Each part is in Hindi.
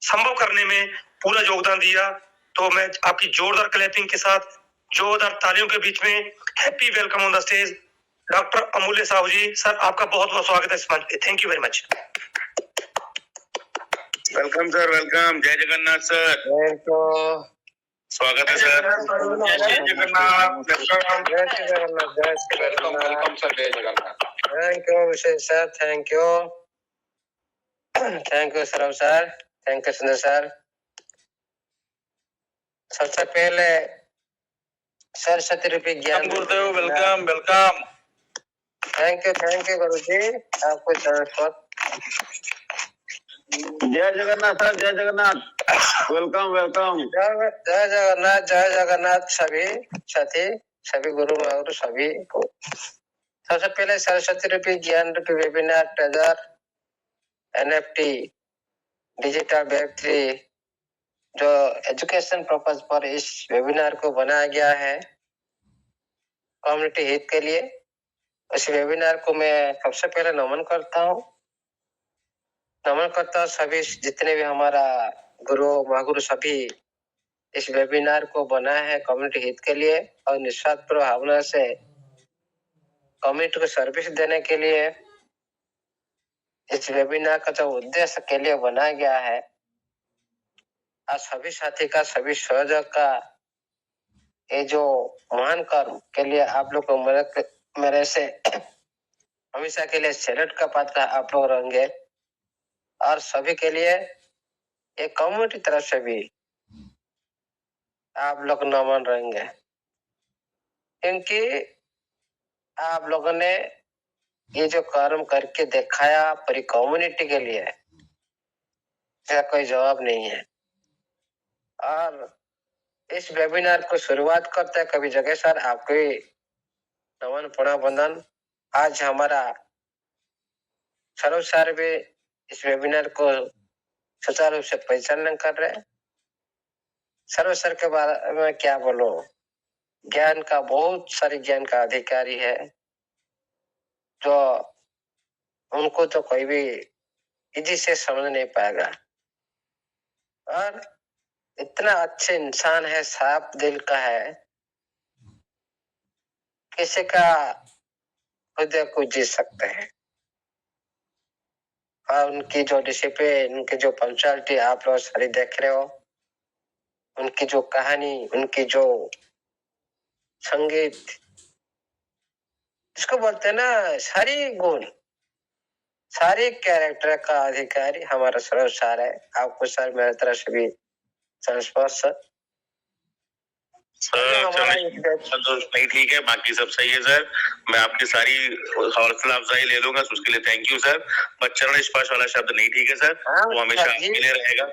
संभव करने में पूरा योगदान दिया। तो मैं आपकी जोरदार क्लैपिंग के साथ, जोरदार तालियों के बीच में happy welcome on the stage doctor अमूल्य साहू जी। सर, आपका बहुत बहुत स्वागत है इस मंच पे। Thank you very much. Welcome sir, welcome. जय जगन्नाथ सर। Thank you. स्वागत है सर। जय जगन्नाथ। जय Jagannath. Welcome welcome sir. Jai Jagannath. Thank you Vishesh sir, thank you. Thank you Sarav sir, thank you Sundar sir. सबसे पहले सरस्वती रूपी ज्ञान गुरुदेव, वेलकम वेलकम। थैंक यू गुरु जी, आपको जय Jagannath sir, Jai Jagannath. Welcome welcome. जय जगन्नाथ, जय जगन्नाथ सभी साथी, सभी गुरु और सभी को। सबसे पहले सरस्वती रूपी ज्ञान रूपी webinar treasure NFT digital Web3 जो एजुकेशन पर्पज पर इस वेबिनार को बनाया गया है कम्युनिटी हित के लिए, इस वेबिनार को मैं सबसे पहले नमन करता हूँ। सभी जितने भी हमारा गुरु महागुरु सभी इस वेबिनार को बनाया है कम्युनिटी हित के लिए और निस्वार्थ भावना से कम्युनिटी को सर्विस देने के लिए। इस वेबिनार का जो उद्देश्य के लिए बनाया गया है, आज सभी साथी का, सभी सहयोग का ये जो महान कर्म के लिए आप लोग को मेरे से हमेशा के लिए सैल्यूट का पात्र आप लोग रहेंगे और सभी के लिए एक कम्युनिटी तरफ से भी आप लोग नमन रहेंगे, क्योंकि आप लोगों ने ये जो कर्म करके दिखाया पूरी कम्युनिटी के लिए, इसका कोई जवाब नहीं है। और इस वेबिनार को शुरुआत करते हैं कभी जगह सर आपको नमन पुणा बंदन। आज हमारा सर्व सर भी इस वेबिनार को सुचारू रूप से परिचालन कर रहे हैं। सर्व सर के बारे में क्या बोलो, ज्ञान का बहुत सारी ज्ञान का अधिकारी है, जो उनको तो कोई भी इजी से समझ नहीं पाएगा। और इतना अच्छे इंसान है, साफ दिल का है, किसी का हृदय को जीत सकते हैं। और उनकी जो डिसिप्लिन, उनकी जो पंक्चुअलिटी आप लोग सारी देख रहे हो, उनकी जो कहानी, उनकी जो संगीत, इसको बोलते हैं ना सारी गुण, सारे कैरेक्टर का अधिकारी हमारा सर्व सार है। आपको सर मेरी तरफ से भी संस्पर्श संतोष नहीं, ठीक है, बाकी सब सही है सर। मैं आपकी सारी हौसला अफजाई ले लूंगा, उसके लिए थैंक यू सर। पर चरण स्पर्श वाला शब्द नहीं, ठीक है सर, वो हमेशा आपके लिए रहेगा।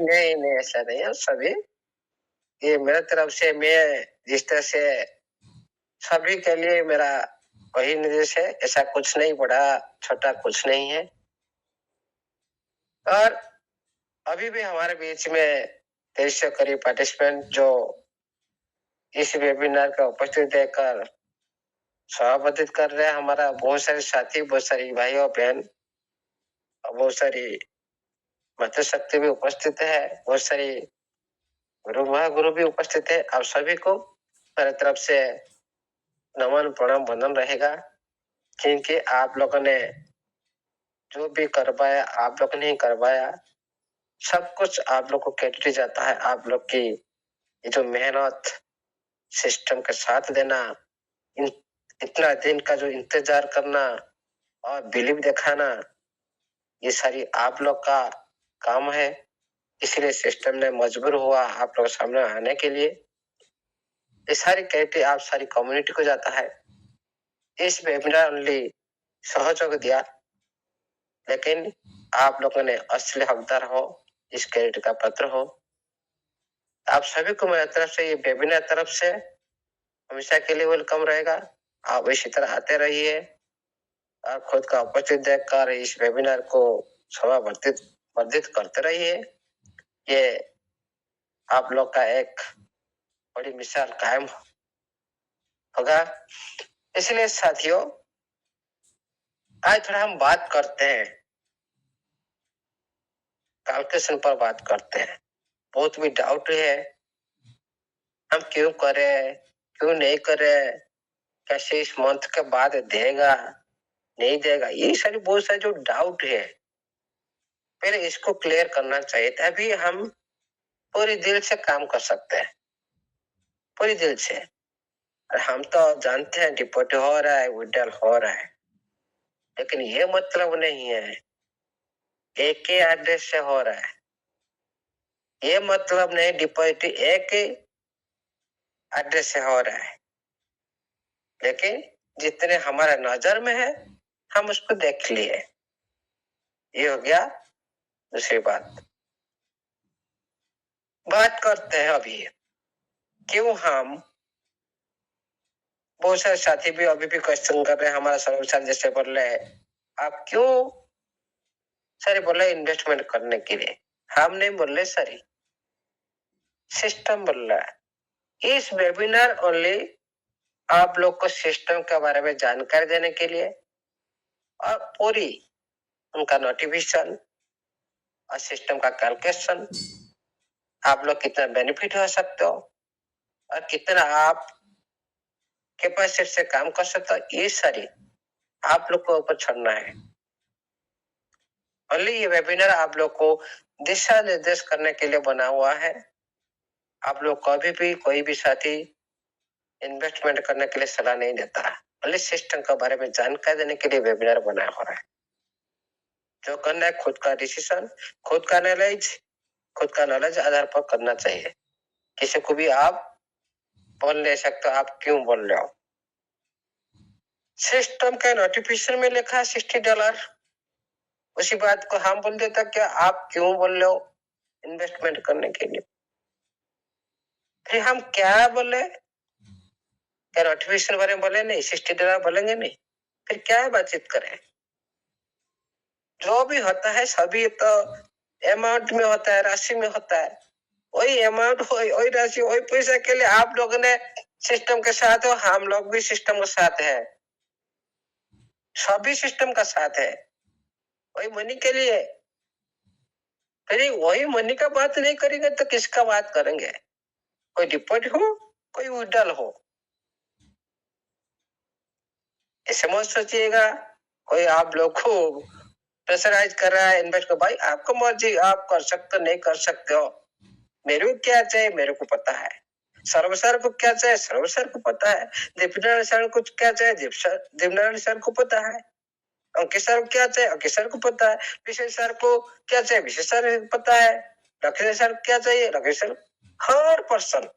नहीं ऐसा नहीं है। सभी ये मेरे तरफ से, मैं जिस तरह से सभी के लिए मेरा वही निर्देश है, ऐसा कुछ नहीं, बड़ा छोटा कुछ नहीं है। और अभी भी हमारे बीच में 2300 करीब पार्टिसिपेंट जो इस वेबिनार का उपस्थित देकर सभापतित कर रहे हैं, हमारा बहुत सारे साथी, बहुत सारी भाई और बहन, बहुत सारी मातृ शक्ति भी उपस्थित है, बहुत सारी गुरु भी उपस्थित है। आप सभी को मेरे तरफ से नमन प्रणाम वंदन रहेगा, क्योंकि आप लोगों ने जो भी करवाया, आप लोग ने ही करवाया, सब कुछ आप लोग को क्रेडिट जाता है। आप लोग की ये जो मेहनत, सिस्टम के साथ देना, इतना दिन का जो इंतजार करना और बिलीव दिखाना, ये सारी आप लोग का काम है। इसलिए सिस्टम ने मजबूर हुआ आप लोग सामने आने के लिए। ये सारी क्रेडिट आप सारी कम्युनिटी को जाता है। इस वेबिनार ओनली सहयोग दिया, लेकिन आप लोगों ने असली हकदार हो, इस क्रेडिट का पात्र हो। आप सभी को मेरी तरफ से, ये वेबिनार तरफ से हमेशा के लिए वेलकम रहेगा। आप इसी तरह आते रहिए और खुद का उपस्थित देखकर इस वेबिनार को वर्धित करते रहिए। ये आप लोग का एक बड़ी मिसाल कायम होगा। इसलिए साथियों, आज थोड़ा हम बात करते हैं कैलकुलेशन पर बात करते हैं। बहुत भी डाउट है, हम क्यों करें, क्यों नहीं करें, कैसे इस मंथ के बाद देगा नहीं देगा, ये सारी बहुत सारे जो डाउट है, पहले इसको क्लियर करना चाहिए, तभी हम पूरी दिल से काम कर सकते हैं, पूरी दिल से। और हम तो जानते हैं डिपोट हो रहा है, विड्रॉल हो रहा है, लेकिन ये मतलब नहीं है एक ही एड्रेस से हो रहा है, ये मतलब नहीं डिपॉजिट एक ही एड्रेस से हो रहा है, लेकिन जितने हमारा नजर में है हम उसको देख लिए। ये हो गया दूसरी बात करते हैं अभी क्यों हम, बहुत सारे साथी भी अभी भी क्वेश्चन कर रहे हैं, हमारा सर्विस जैसे बोल रहे हैं आप क्यों सर बोल रहे इन्वेस्टमेंट करने के लिए, हम नहीं बोल रहे सर, सिस्टम बोल रहा है। इस वेबिनार ओनली आप लोग को सिस्टम के बारे में जानकारी देने के लिए और पूरी उनका नोटिफिकेशन और सिस्टम का कैलकुलेशन, आप लोग कितना बेनिफिट हो सकते हो और कितना आप कैपेसिटी से काम कर सकते हो, ये सारी आप लोग को ऊपर छोड़ना है। ओनली ये वेबिनार आप लोग को दिशा निर्देश करने के लिए बना हुआ है। आप लोग कभी भी कोई भी साथी इन्वेस्टमेंट करने के लिए सलाह नहीं देता, ओनली सिस्टम के बारे में जानकारी देने के लिए वेबिनार बनाया हो रहा है। जो करना है खुद का डिसीजन, खुद का नॉलेज आधार पर करना चाहिए। किसी को भी आप बोल नहीं सकते आप क्यों बोल रहे हो। सिस्टम का नोटिफिकेशन में लिखा है $60, उसी बात को हम बोल देता क्या आप क्यों बोल रहे हो इन्वेस्टमेंट करने के लिए, फिर हम क्या बोले, क्या नोटिफिकेशन बारे में बोले नहीं, $60 बोलेंगे नहीं, फिर क्या बातचीत करें। जो भी होता है सभी तो अमाउंट में होता है, राशि में होता है, वही अमाउंट वही राशि वही पैसा के लिए आप लोगों ने सिस्टम के साथ हो, हम लोग भी सिस्टम के साथ है, सभी सिस्टम का साथ है, वही मनी के लिए। फिर वही मनी का बात नहीं करेंगे तो किसका बात करेंगे, कोई डिपॉजिट हो कोई विड्रॉल हो, ऐसे मत सोचिएगा कोई आप लोग को प्रेशराइज कर रहा है इन्वेस्ट को, भाई आपको मर्जी, आप कर सकते हो नहीं कर सकते हो, मेरे को क्या चाहिए मेरे को पता है, सर्वसर को क्या चाहिए सर्वसर को पता है, दीपनारायण सर को क्या चाहिए दीपनारायण सर को पता है, अंकित सर को क्या चाहिए अंकित सर को पता है, विशेष सर को क्या चाहिए विशेष सर को पता है, राकेश सर क्या चाहिए राकेश सर, हर पर्सन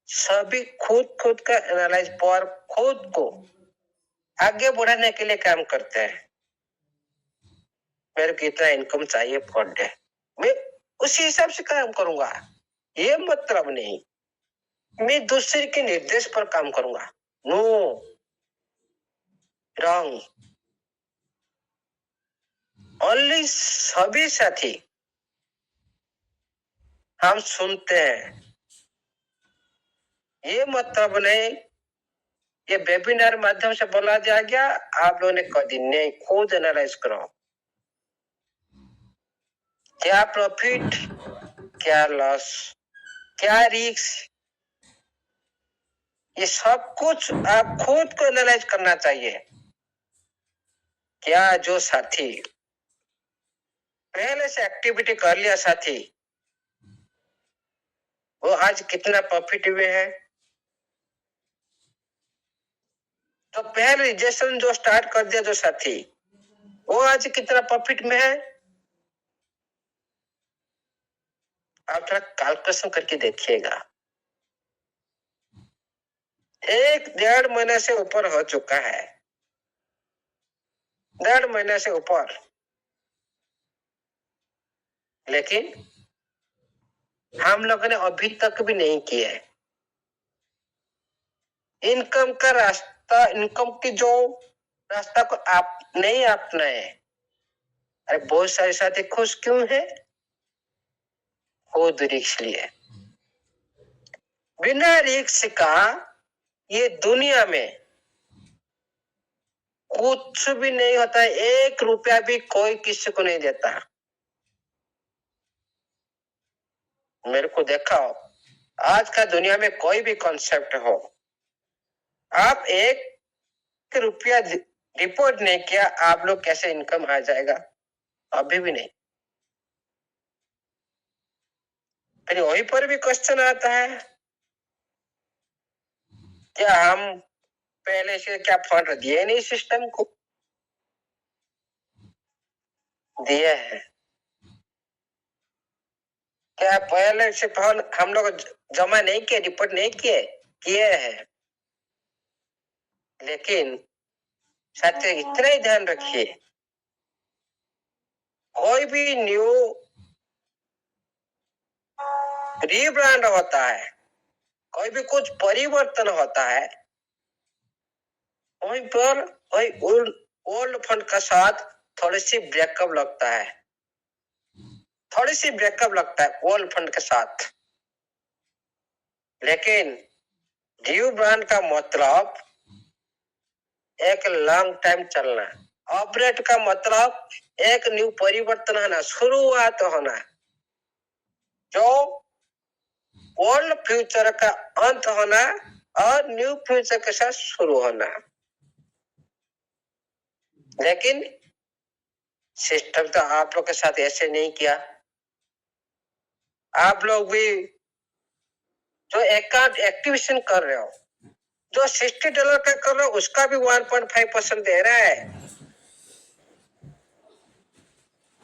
सभी खुद का एनालाइज पर खुद को आगे बढ़ाने के लिए काम करते हैं। मेरे को इतना इनकम चाहिए पर डे, मैं उसी हिसाब से काम करूंगा, ये मतलब नहीं मैं दूसरे के निर्देश पर काम करूंगा, नो, रॉन्ग। ओनली सभी साथी हम सुनते हैं, ये मतलब नहीं ये वेबिनार माध्यम से बोला जा गया आप लोगों ने कभी नहीं, खुद एनालाइज करो क्या प्रॉफिट क्या लॉस क्या रिस्क, ये सब कुछ आप खुद को एनालाइज करना चाहिए। क्या जो साथी पहले से एक्टिविटी कर लिया साथी वो आज कितना प्रॉफिट हुए हैं, तो पहले रजिस्ट्रेशन जो स्टार्ट कर दिया जो साथी वो आज कितना प्रॉफिट में है, आप थोड़ा कैलकुलेशन करके देखिएगा। 1-1.5 महीने से ऊपर हो चुका है, 1.5 महीने से ऊपर, लेकिन हम लोगों ने अभी तक भी नहीं किया है। इनकम का रास्ता, इनकम की जो रास्ता को आप नहीं अपनाए, अरे बहुत सारे साथी खुश क्यों है, खुद रिस्क लिए, बिना रिस्क का ये दुनिया में कुछ भी नहीं होता है, 1 रुपया भी कोई किसी को नहीं देता। मेरे को देखाओ, आज का दुनिया में कोई भी कॉन्सेप्ट हो, आप 1 रुपया रिपोर्ट नहीं किया, आप लोग कैसे इनकम आ जाएगा? अभी भी नहीं। फिर वहीं पर भी क्वेश्चन आता है, क्या हम पहले से क्या फंड दिए नहीं सिस्टम को? दिए हैं। क्या पहले से फंड हम लोग जमा नहीं किए, रिपोर्ट नहीं किए? किए हैं। लेकिन साथियों इतना ही ध्यान रखिए, कोई भी न्यू रीब्रांड होता है, कोई भी कुछ परिवर्तन होता है, वहीं पर वही ओल्ड फंड का साथ थोड़ी सी ब्रेकअप लगता है, थोड़ी सी ब्रेकअप लगता है ओल्ड फंड के साथ। लेकिन न्यू ब्रांड का मतलब एक लॉन्ग टाइम चलना, ऑपरेट का मतलब एक न्यू परिवर्तन होना, शुरुआत होना, जो ओल्ड फ्यूचर का अंत होना और न्यू फ्यूचर के साथ शुरू होना। लेकिन सिस्टम तो आप लोग के साथ ऐसे नहीं किया। आप लोग भी जो अकाउंट एक्टिवेशन कर रहे हो, जो $60 का कर रहे हो, उसका भी 1.5% दे रहा है।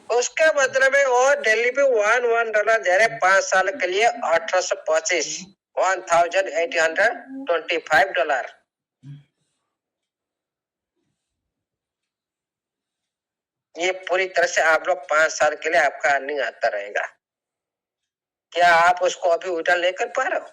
उसके बदले में वो डेली पे $1 दे रहे 5 साल के लिए, 1825 $1,825। ये पूरी तरह से आप लोग 5 साल के लिए आपका अर्निंग आता रहेगा। क्या आप उसको अभी विड्रॉल नहीं कर पा रहे हो?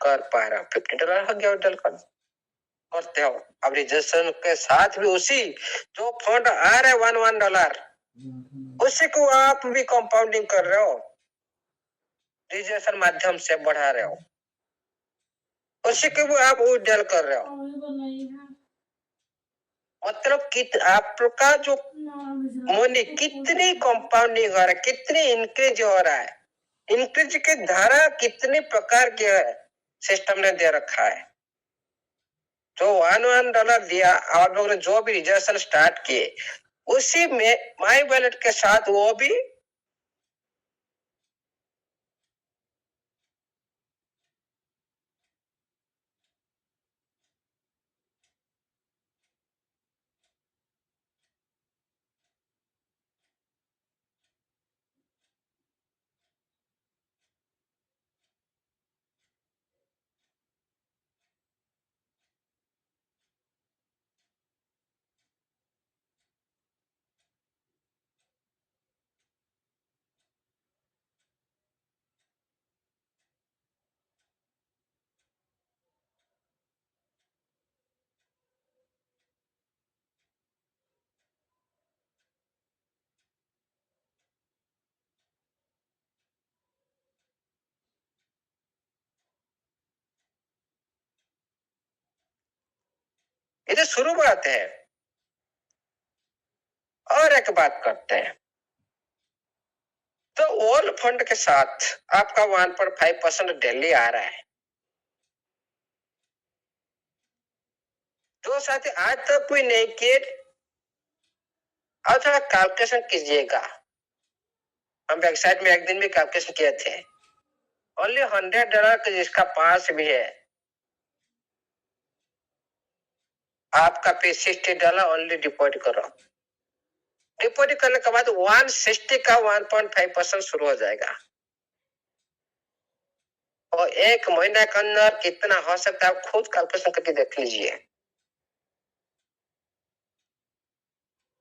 कर पा रहे हो। $50 हो गया विड्रॉल करते हो। अब रजिस्ट्रेशन के साथ भी उसी जो फंड आ रहे $1 उसी को आप भी कंपाउंडिंग कर रहे हो, रजिस्ट्रेशन माध्यम से बढ़ा रहे हो, उसी को भी आप विड्रॉल कर रहे हो। मतलब आपका जो मनी कितनी कंपाउंडिंग हो रहा है, कितनी इंक्रीज हो रहा है, इंक्रीज की धारा कितनी प्रकार की है, सिस्टम ने दे रखा है। जो $1 दिया, आप लोगों ने जो भी रिजर्वेशन स्टार्ट किए, उसी में माई वैलेट के साथ वो भी ये तो शुरुआत है। और एक बात करते हैं, तो ऑल फंड के साथ आपका 1.5% डेली आ रहा है। जो साथी आज तक कोई नहीं किए, और थोड़ा कैलकुलेशन कीजिएगा। हम वेबसाइट में एक दिन भी कैलकुलेशन किए थे। ओनली $100 का जिसका पास भी है, आपका पे $60 ओनली डिपॉजिट करो। डिपॉजिट करने के बाद 160 का 1.5% शुरू हो जाएगा। और 1 महीना के अंदर कितना हो सकता है, आप खुद कैलकुलेशन करके देख लीजिए।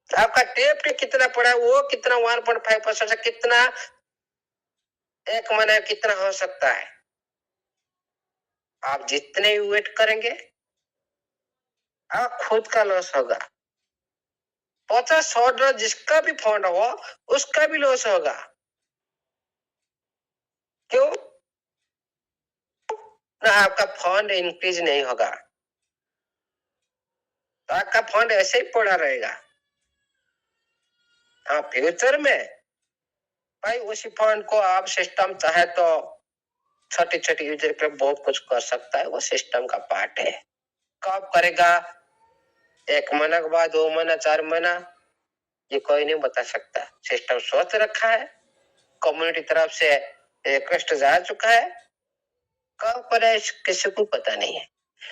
आपका टेप पे कितना पड़ा है, वो कितना 1.5% से कितना 1 महीने कितना हो सकता है। आप जितने वेट करेंगे, आप खुद का लॉस होगा। $50-100 जिसका भी फंड हो, उसका भी लॉस होगा। क्यों ना? आपका फंड इंक्रीज नहीं होगा। तो आपका फंड ऐसे ही पड़ा रहेगा। हाँ, फ्यूचर में भाई उसी फंड को आप सिस्टम चाहे तो छोटी छोटी यूजर के बहुत कुछ कर सकता है, वो सिस्टम का पार्ट है। कब करेगा, 1 महीना के बाद, 2 महीना, 4 महीना, ये कोई नहीं बता सकता। सिस्टम सोच रखा है, कम्युनिटी तरफ से रिक्वेस्ट जा चुका है, कब करे किसी को पता नहीं है।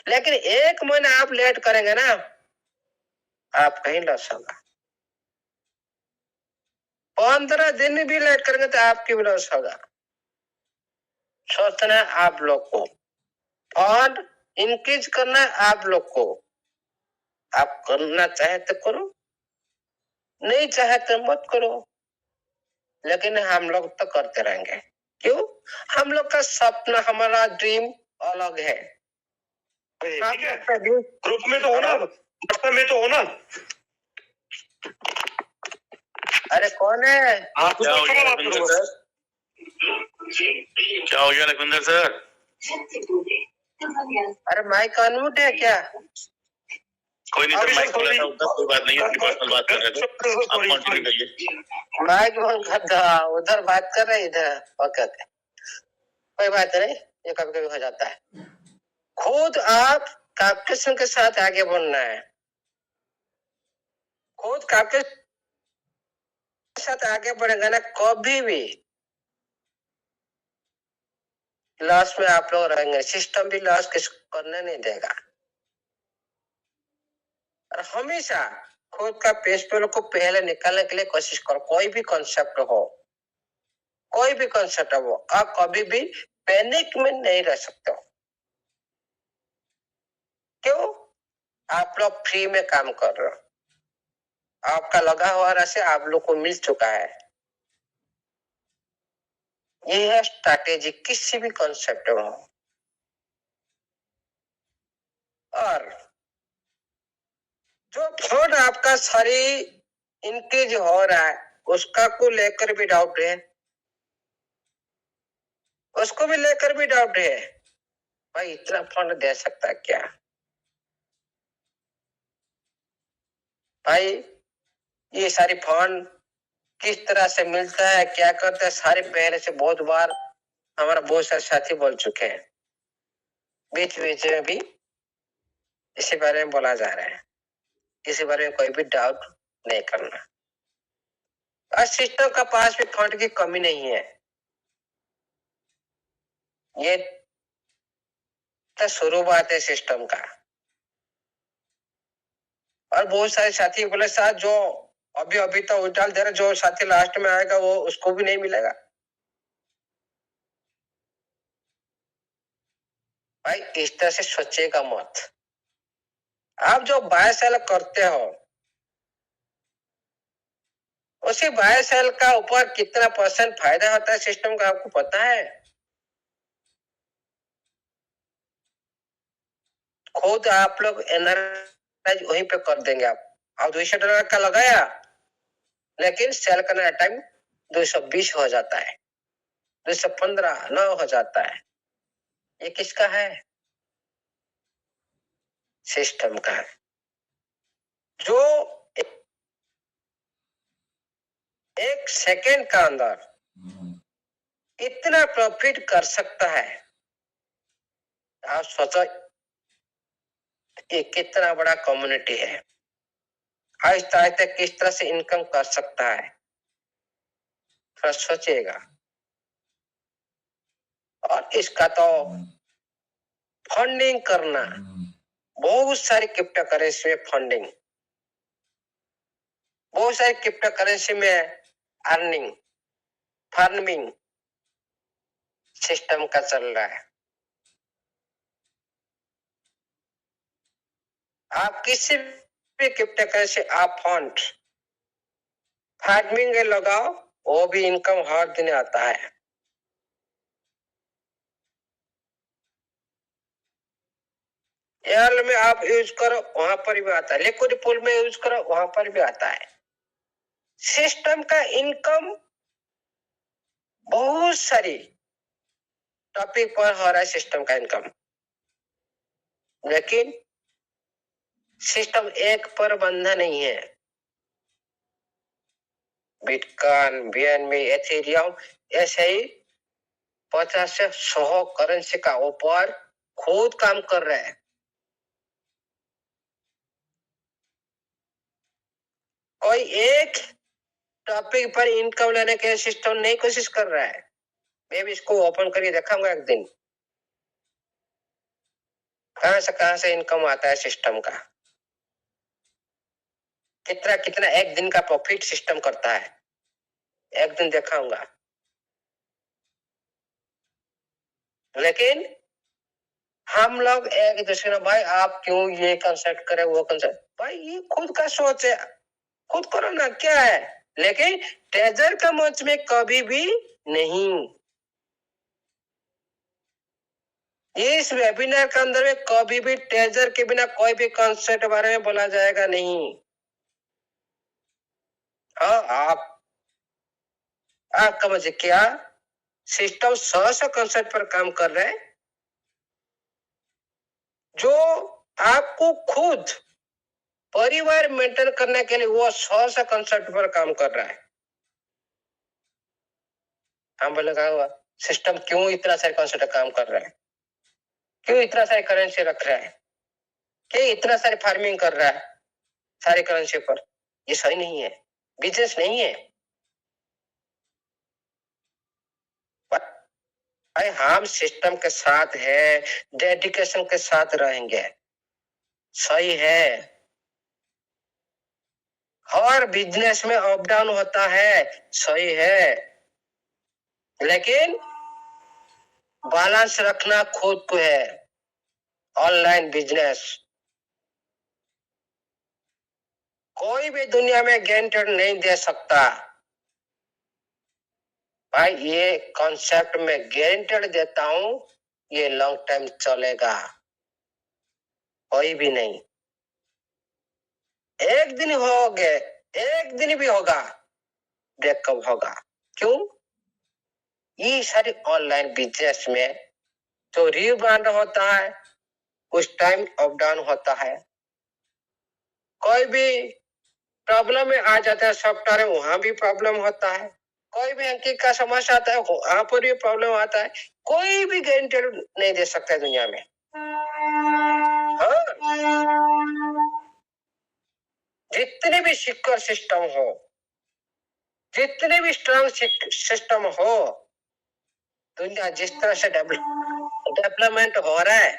लेकिन 1 महीना आप लेट करेंगे ना, आप कहीं लॉस होगा। 15 दिन भी लेट करेंगे तो आपकी भी लॉस होगा। सोचना है आप लोग को, फंड इंक्रीज करना है आप लोग को। आप करना चाहे तो करो, नहीं चाहे तो मत करो, लेकिन हम लोग तो करते रहेंगे। क्यों? हम लोग का सपना, हमारा ड्रीम अलग है। ठीक है, ग्रुप में तो हो ना, व्हाट्सएप में तो हो ना। अरे कौन है? आप क्या हो गया लखविंदर सर? क्या हो गया लखविंदर सर? अरे माइक अनम्यूट है क्या? कोई नहीं सर, माइक खुला था उधर, कोई बात नहीं है, अपनी पर्सनल बात कर रहे थे, आप कंटिन्यू करिए। माइक बंद कर दो, उधर बात कर रहे, इधर ओके ओके, कोई बात नहीं, ये कभी कभी हो जाता है। खुद आप कॉम्पिटिशन के साथ आगे बढ़ना है। खुद कॉम्पिटिशन के साथ आगे बढ़ेगा ना, कभी भी लॉस में आप लोग रहेंगे। सिस्टम भी लॉस किसको करने नहीं देगा। और हमेशा खुद का पेज पे को पहले निकालने के लिए कोशिश करो। कोई भी कॉन्सेप्ट हो, कोई भी कॉन्सेप्ट हो, आप कभी भी पैनिक में नहीं रह सकते हो। क्यों? आप लोग फ्री में काम कर रहे हो, आपका लगा हुआ राशि आप लोग को मिल चुका है। ये है स्ट्रैटेजी किसी भी कॉन्सेप्ट में हो। और जो फंड आपका सारी इंक्रीज हो रहा है, उसका को लेकर भी डाउट है, उसको भी लेकर भी डाउट है। भाई इतना फंड दे सकता है क्या? भाई ये सारी फंड किस तरह से मिलता है, क्या करता है, सारे पहले से बहुत बार हमारा बहुत सारे साथी बोल चुके हैं। बीच बीच में भी इसी बारे में बोला जा रहा है। इसी बारे में कोई भी डाउट नहीं करना। और सिस्टम का पास भी फंड की कमी नहीं है। ये तो शुरुआत है सिस्टम का। और बहुत सारे साथी बोले साथ जो अभी अभी तो उछाल दे रहे, जो साथी लास्ट में आएगा वो उसको भी नहीं मिलेगा। भाई इस तरह से सोचेगा मत। आप जो बाय सेल करते हो, उसी बाय सेल का ऊपर कितना % फायदा होता है सिस्टम का, आपको पता है? खुद आप लोग एनालाइज वहीं पे कर देंगे। आप $200 का लगाया, लेकिन सेल करने टाइम 220 हो जाता है, 215 9 हो जाता है। ये किसका है? सिस्टम का है, जो 1 सेकेंड का अंदर इतना प्रॉफिट कर सकता है। आप सोचो ये कितना बड़ा कम्युनिटी है, आहिस्ता आहिस्ता किस तरह से इनकम कर सकता है, थोड़ा सोचिएगा। और इसका तो फंडिंग करना, बहुत सारी क्रिप्टो करेंसी में फंडिंग, बहुत सारी क्रिप्टो करेंसी में अर्निंग, फार्मिंग सिस्टम का चल रहा है। आप किसी भी क्रिप्टो करेंसी आप फंड फार्मिंग में लगाओ, वो भी इनकम हर दिन आता है। एल में आप यूज करो, वहां पर भी आता है। लिक्विड पूल में यूज करो, वहां पर भी आता है। सिस्टम का इनकम बहुत सारी टॉपिक पर हो रहा है सिस्टम का इनकम। लेकिन सिस्टम एक पर बंधा नहीं है। बिटकॉइन, बीएनबी, एथेरियम ऐसे ही 50 से 100 करेंसी का ऊपर खुद काम कर रहा है। कोई एक टॉपिक पर इनकम लेने के सिस्टम नहीं कोशिश कर रहा है। मैं भी इसको ओपन करके दिखाऊंगा एक दिन, कहां से इनकम आता है सिस्टम का, कितना कितना एक दिन का प्रॉफिट सिस्टम करता है, एक दिन दिखाऊंगा। लेकिन हम लोग एक दूसरे में, भाई आप क्यों ये कंसेप्ट करें वो कंसेप्ट, भाई ये खुद का सोच है, खुद करो ना, क्या है। लेकिन ट्रेजर का मंच में कभी भी नहीं, इस वेबिनार के अंदर में कभी भी ट्रेजर के बिना कोई भी कंसेप्ट बारे में बोला जाएगा नहीं। हाँ, आपका मुझे क्या सिस्टम 100 कंसेप्ट पर काम कर रहे हैं, जो आपको खुद परिवार मेंटेन करने के लिए वो 100 कंसेप्ट पर काम कर रहा है। हम बोलेगा सिस्टम क्यों इतना सारे कंसेप्ट काम कर रहा है, क्यों इतना सारे करेंसी रख रहा है, क्यों इतना सारे फार्मिंग कर रहा है सारे करेंसी पर। ये सही नहीं है, बिजनेस नहीं है भाई। हम सिस्टम के साथ है, डेडिकेशन के साथ रहेंगे, सही है। हर बिजनेस में अप डाउन होता है, सही है, लेकिन बैलेंस रखना खुद को है। ऑनलाइन बिजनेस कोई भी दुनिया में गारंटी नहीं दे सकता भाई, ये कॉन्सेप्ट में गारंटी देता हूं, ये लॉन्ग टाइम चलेगा, कोई भी नहीं। एक दिन हो गए, एक दिन भी होगा ब्रेकअप होगा। क्यों? ये सारे ऑनलाइन बिजनेस में तो रीब्रांड होता है, कुछ टाइम अप डाउन होता है, कोई भी प्रॉब्लम में आ जाता है, सॉफ्टवेयर में वहां भी प्रॉब्लम होता है, कोई भी अंकित का समस्या आता है वहां पर भी प्रॉब्लम आता है। कोई भी गारंटी नहीं दे सकता है दुनिया में। हाँ, जितने भी सिक्योर सिस्टम हो, जितने भी स्ट्रांग सिस्टम हो, दुनिया जिस तरह से डेवलपमेंट हो रहा है,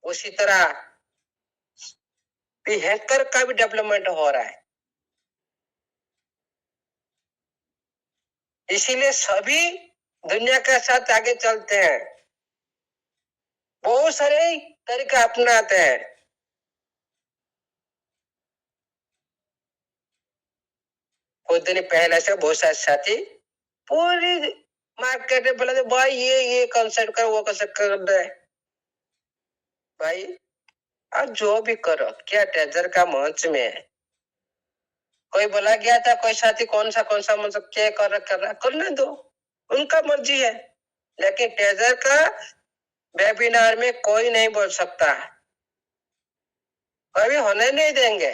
उसी तरह भी हैकर का भी डेवलपमेंट हो रहा है। इसीलिए सभी दुनिया के साथ आगे चलते हैं, बहुत सारे तरीका अपनाते हैं। कुछ दिन पहले से बहुत सारे साथी पूरी मार्केट में बोला भाई ये कंसेप्ट कर, वो कंसेप्ट कर रहे भाई। आप जो भी करो, क्या ट्रेजर का मंच में कोई बोला गया था, कोई साथी कौन सा मतलब क्या करने दो, उनका मर्जी है। लेकिन ट्रेजर का वेबिनार में कोई नहीं बोल सकता, कभी होने नहीं देंगे।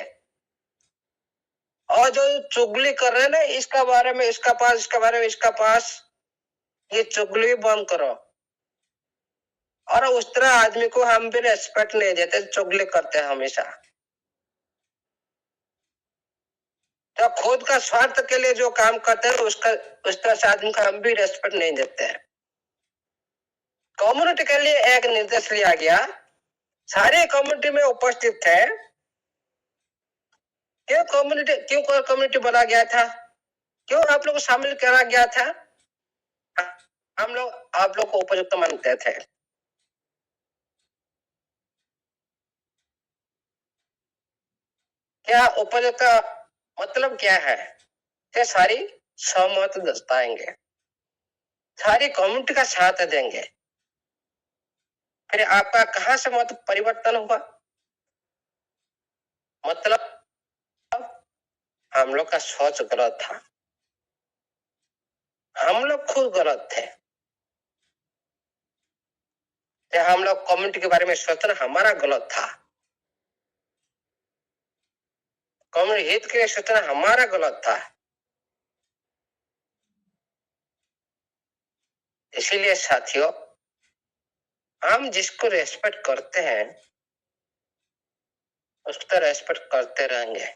और जो चुगली कर रहे हैं ना, इसका बारे में इसका पास, इसका बारे में इसका पास, ये चुगली बंद करो। और उस तरह आदमी को हम भी रेस्पेक्ट नहीं देते, चुगली करते हैं हमेशा। तो खुद का स्वार्थ के लिए जो काम करते हैं उसका, उस तरह से आदमी को हम भी रेस्पेक्ट नहीं देते हैं। कम्युनिटी के लिए एक निर्देश लिया गया, सारे कम्युनिटी में उपस्थित थे। क्यों कम्युनिटी बना गया था, क्यों आप लोग को शामिल करा गया था? हम लोग आप लोग को उपयुक्त मानते थे। क्या उपयुक्त का मतलब क्या है? ये सारी सहमत दर्शाएंगे, सारी कम्युनिटी का साथ देंगे, फिर आपका कहां से मत परिवर्तन हुआ? मतलब हम लोग का सोच गलत था, हम लोग खुद गलत थे। हम लोग कम्युनिटी के बारे में सोचना हमारा गलत था। कम्युनिटी हित के लिए सोचना हमारा गलत था। इसीलिए साथियों, हम जिसको रेस्पेक्ट करते हैं उसका रेस्पेक्ट करते रहेंगे,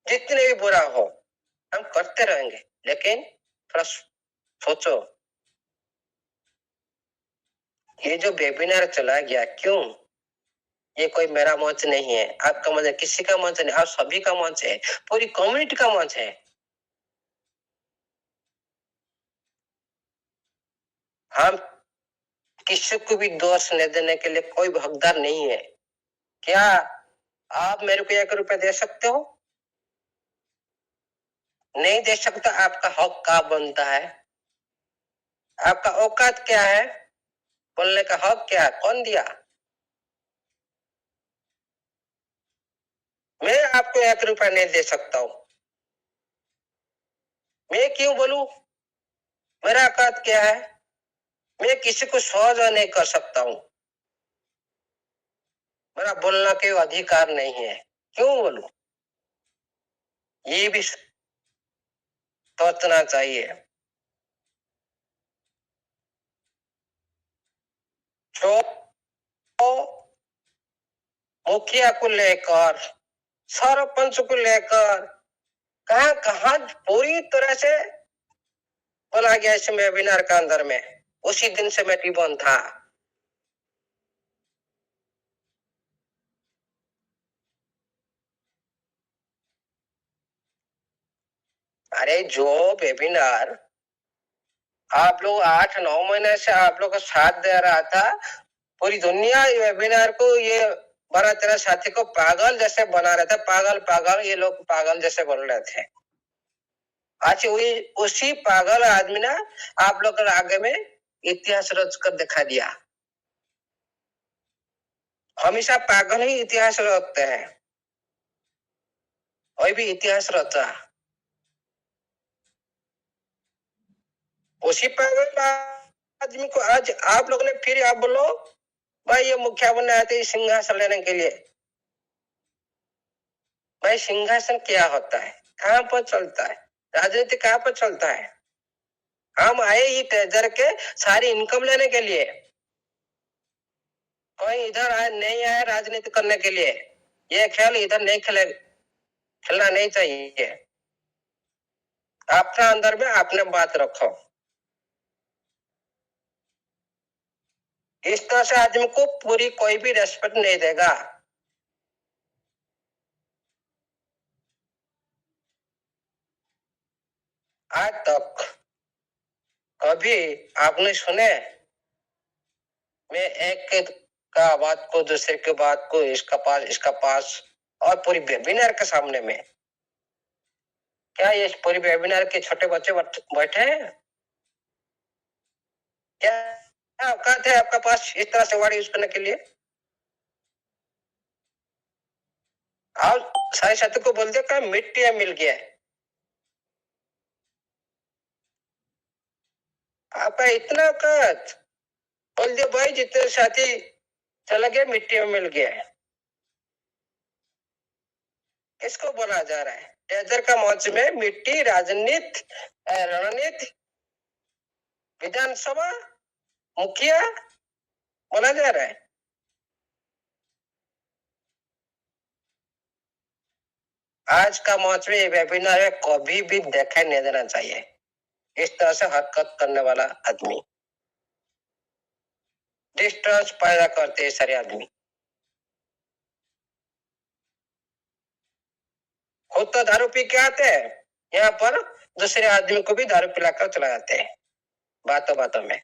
जितने भी बुरा हो हम करते रहेंगे। लेकिन थोड़ा सोचो, ये जो वेबिनार चला गया, क्यों? ये कोई मेरा मंच नहीं है, आपका मंच है, किसी का मंच नहीं, आप सभी का मंच है, पूरी कम्युनिटी का मंच है। हम किसी को भी दोष नहीं देने के लिए कोई हकदार नहीं है। क्या आप मेरे को 1 रुपया दे सकते हो? नहीं दे सकता। आपका हक क्या बनता है? आपका औकात क्या है? बोलने का हक क्या है? कौन दिया? मैं आपको 1 रुपया नहीं दे सकता हूं। मैं क्यों बोलूं? मेरा औकात क्या है? मैं किसी को सौदा नहीं कर सकता हूं। मेरा बोलने के अधिकार नहीं है, क्यों बोलूं? ये भी सोचना चाहिए। तो मुखिया को लेकर, सरपंच को लेकर कहां कहां पूरी तरह से बोला गया इस वेबिनार के अंदर में। उसी दिन से मैं बंद था। अरे जो वेबिनार आप लोग 8-9 महीने से आप लोग का साथ दे रहा था, पूरी दुनिया वेबिनार को ये 12-13 साथी को पागल जैसे बना रहे थे। पागल पागल, ये लोग पागल जैसे बोल रहे थे। आज उसी पागल आदमी ने आप लोग के आगे में इतिहास रच कर दिखा दिया। हमेशा पागल ही इतिहास रचते हैं, वही भी इतिहास रचा। उसी पागल आदमी को आज आप लोग ने फिर आप बोलो भाई ये मुखिया बनने आए थे सिंहासन लेने के लिए। भाई सिंहासन क्या होता है? कहाँ पर चलता है? राजनीति कहाँ पर चलता है? हम आए ही ट्रेजर के सारी इनकम लेने के लिए। कोई इधर आए नहीं आए राजनीति करने के लिए। ये खेल इधर नहीं खेलना नहीं चाहिए। अपना अंदर में आपने बात रखो। इस तरह से आदमी को पूरी कोई भी रेस्पेक्ट नहीं देगा। आज तक कभी आपने सुने मैं एक का बात को दूसरे के बात को इसका पास और पूरी वेबिनार के सामने में? क्या ये पूरी वेबिनार के छोटे बच्चे बैठे हैं? क्या औकात है आपका पास इस तरह से वर्ड यूज करने के लिए? आप सारे साथी को बोल दिया मिट्टी मिल गया है। आपका इतना औकात? बोल दिया भाई जितने साथी चला गया मिट्टी में मिल गया है। किसको बोला जा रहा है? ट्रेजर का मंच में मिट्टी, राजनीति, रणनीति, विधानसभा, मुखिया बोला जा रहा है। आज का मंच में वेबिनार है, कभी भी देखा नहीं देना चाहिए इस तरह से हरकत करने वाला आदमी। डिस्टर्स पैदा करते हैं सारे आदमी। खुद तो दारू पी के आते हैं, यहाँ पर दूसरे आदमी को भी दारू पिलाकर चला जाते हैं बातों बातों में।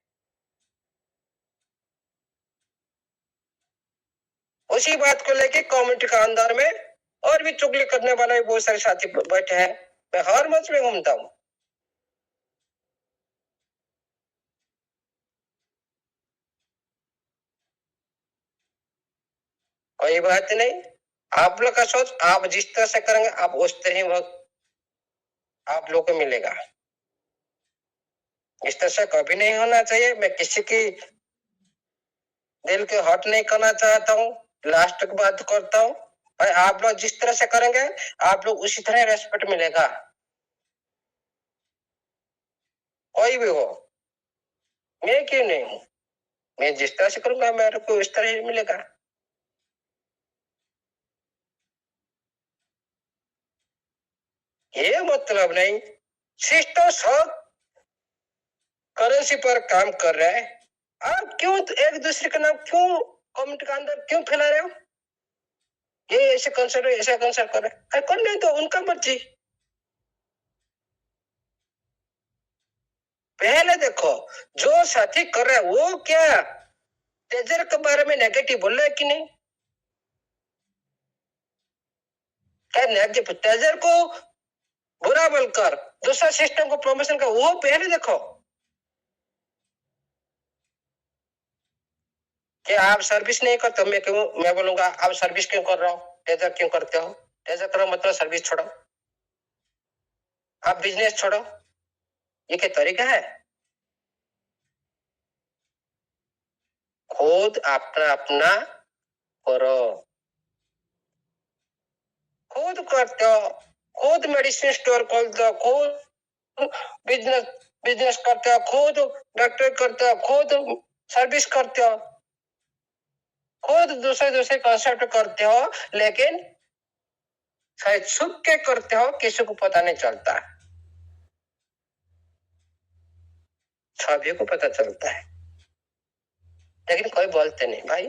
उसी बात को लेके कम्युनिटी का अंदर में और भी चुगली करने वाले बहुत सारे साथी बैठे हैं। मैं हर मंच में घूमता हूँ। कोई बात नहीं, आप लोग का सोच आप जिस तरह से करेंगे आप उस तरह ही वक्त आप लोग को मिलेगा। इस तरह से कभी नहीं होना चाहिए। मैं किसी की दिल के हर्ट नहीं करना चाहता हूँ। लास्ट की बात करता हूँ, और आप लोग जिस तरह से करेंगे आप लोग उसी तरह रेस्पेक्ट मिलेगा, कोई भी हो। मैं क्यों नहीं हूं, मैं जिस तरह से करूंगा मेरे को उस तरह ही मिलेगा। ये मतलब नहीं सिस्टम सब करेंसी पर काम कर रहा है, आप क्यों एक दूसरे का नाम क्यों कमेंट के अंदर क्यों फैला रहे हो? ये ऐसे कंसर्ट ऐसा कंसर्ट कर रहे हैं, कर नहीं तो उनका मर्जी। पहले देखो जो साथी कर रहा है वो क्या तेजर के बारे में नेगेटिव बोल रहा है कि नहीं? क्या नेगेटिव तेजर को बुरा बोलकर दूसरा सिस्टम को प्रमोशन कर, वो पहले देखो। कि आप सर्विस नहीं करते, मैं बोलूंगा आप सर्विस क्यों कर रहे हो, तेजर क्यों करते हो? तेजर करो मतलब सर्विस छोड़ो, आप बिजनेस छोड़ो, ये क्या तरीका है? खुद अपना अपना करो, खुद करते हो, खुद मेडिसिन स्टोर खोलते हो, खुद बिजनेस बिजनेस करते हो, खुद डॉक्टर करते हो, खुद सर्विस करते हो, खुद दूसरे दूसरे कॉन्सेप्ट करते हो, लेकिन शायद छुप के करते हो, किसी को पता नहीं चलता, सभी को पता चलता है, लेकिन कोई बोलते नहीं। भाई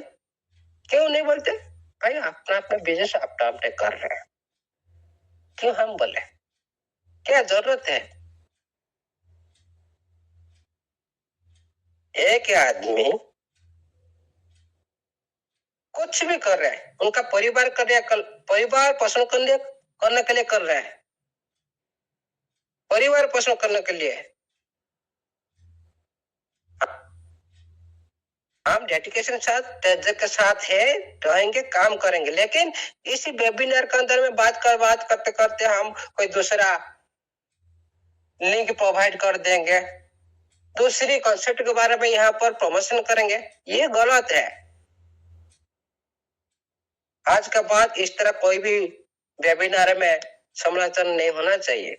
क्यों नहीं बोलते? भाई अपना अपना बिजनेस अपना अपने कर रहे हैं, क्यों हम बोले? क्या जरूरत है? एक आदमी कुछ भी कर रहा है, उनका परिवार कर रहा है, परिवार पोषण करने के लिए कर रहा है, परिवार पोषण करने के लिए हम डेडिकेशन के साथ है, रहेंगे, काम करेंगे, लेकिन इसी वेबिनार के अंदर में बात करते करते हम कोई दूसरा लिंक प्रोवाइड कर देंगे, दूसरी कॉन्सेप्ट के बारे में यहाँ पर प्रमोशन करेंगे, ये गलत है। आज के बाद इस तरह कोई भी वेबिनार में समालोचना नहीं होना चाहिए।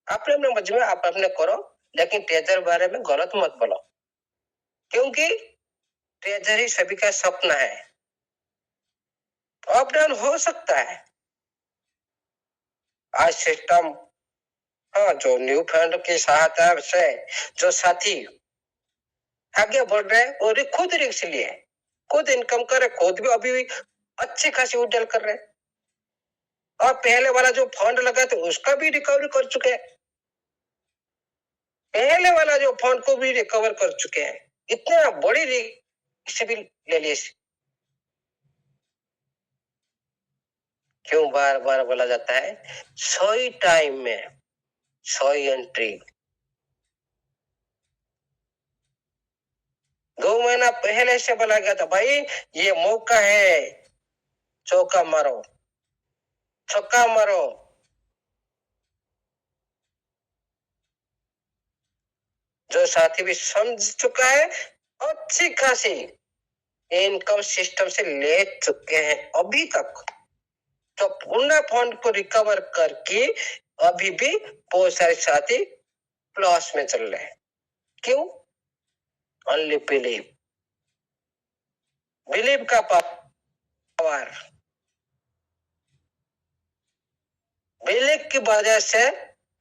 अपने अपने मर्जी में आप अपने करो, लेकिन ट्रेजर बारे में गलत मत बोलो, क्योंकि ट्रेजर ही सभी का सपना है। अप डाउन हो सकता है, आज सिस्टम हाँ जो न्यू फंड की सहायता से जो साथी आगे बढ़ रहे हैं और खुद रिस्क लिए, खुद इनकम करे, खुद भी अभी अच्छी खासी उड़ाल कर रहे हैं, और पहले वाला जो फंड लगा था उसका भी रिकवरी कर चुके हैं, पहले वाला जो फंड को भी रिकवर कर चुके हैं, इतना बड़ी रिस्क भी ले लिए। क्यों बार बार बोला जाता है 100 टाइम में 100 एंट्री? 2 महीना पहले से बोला गया था भाई ये मौका है, चौका मारो, छक्का मारो। जो साथी भी समझ चुका है, अच्छी खासी इनकम सिस्टम से ले चुके हैं अभी तक, तो पूर्ण फंड को रिकवर करके अभी भी बहुत सारे साथी प्लस में चल रहे हैं। क्यों? ओनली बिलीव, बिलीव का पावर, बिलीव की वजह से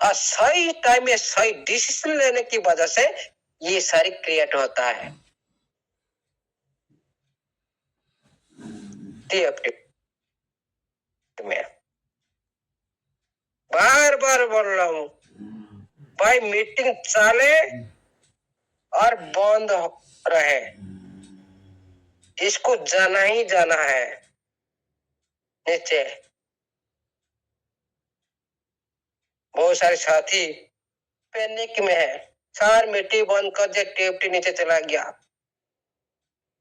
और सही टाइम में सही डिसीजन लेने की वजह से ये सारी क्रिएट होता है। में बार बार बोल रहा हूं भाई, मीटिंग चले और बंद रहे, इसको जाना ही जाना है नीचे। बहुत सारे साथी पैनिक में है, सार मीटिंग बंद कर दिया, टीएफटी नीचे चला गया,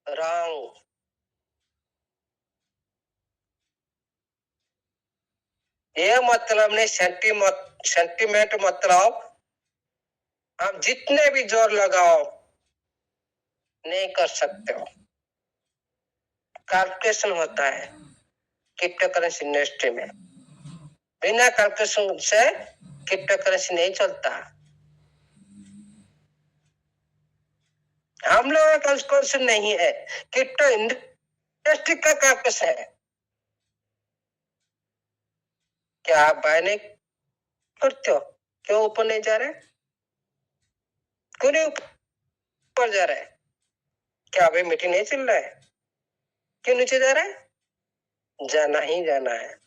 रॉन्ग। ये मतलब नहीं सेंटीमेंट मतलब आप जितने भी जोर लगाओ नहीं कर सकते हो, कैलकुलेशन होता है। क्रिप्टो करेंसी इंडस्ट्री में। बिना कैलकुलेशन से क्रिप्टो करेंसी नहीं चलता। हम लोगों का कैलकुलेशन नहीं है, क्रिप्टो इंडस्ट्री का कैलकुलेशन है। क्या आप बाय नहीं करते हो? क्यों ऊपर नहीं जा रहे? क्यों नहीं ऊपर जा रहे? क्या अभी मीटिंग नहीं चल रहा है? क्यों नीचे जा रहा है? जाना ही जाना है।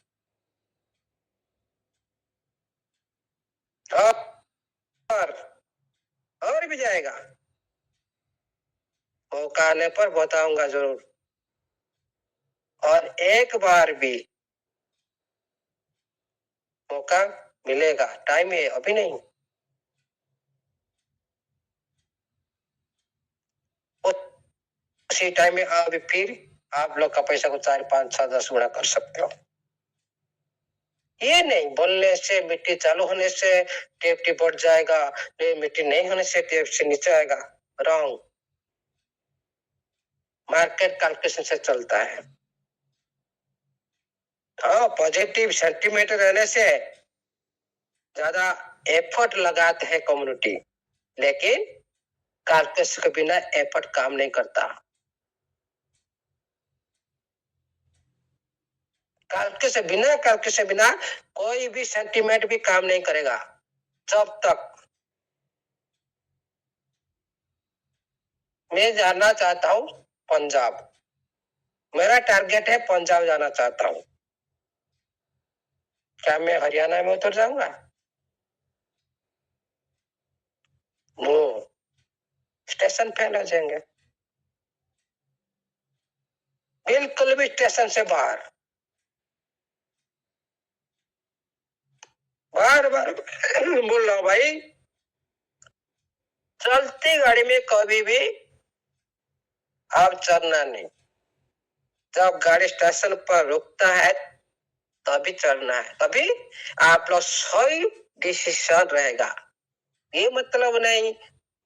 और भी जाएगा। मौका आने पर बताऊंगा जरूर। और एक बार भी मौका मिलेगा, टाइम है, अभी नहीं। उसी टाइम में अभी फिर आप लोग का पैसा को 4, 5, 6, 10 गुना कर सकते हो। ये नहीं बोलने से मिट्टी चालू होने से टेप बढ़ जाएगा, नहीं मिट्टी नहीं होने से टेप से नीचे आएगा। रॉन्ग। मार्केट कैलकुलेशन से चलता है। हाँ, पॉजिटिव सेंटीमेंट रहने से ज्यादा एफर्ट लगाते हैं कम्युनिटी, लेकिन कैलकुलेशन के बिना एफर्ट काम नहीं करता। कैलकुलेशन बिना कोई भी सेंटीमेंट भी काम नहीं करेगा। जब तक मैं जाना चाहता हूं पंजाब, मेरा टारगेट है पंजाब जाना चाहता हूं, क्या मैं हरियाणा में उतर जाऊंगा? नो, स्टेशन फेल हो जाएंगे। बिल्कुल भी स्टेशन से बाहर। बार बार बोल रहा हूं भाई, चलती गाड़ी में कभी भी आप चढ़ना नहीं। जब गाड़ी स्टेशन पर रुकता है तभी चढ़ना है, तभी आप लोग सही डिसीजन रहेगा। ये मतलब नहीं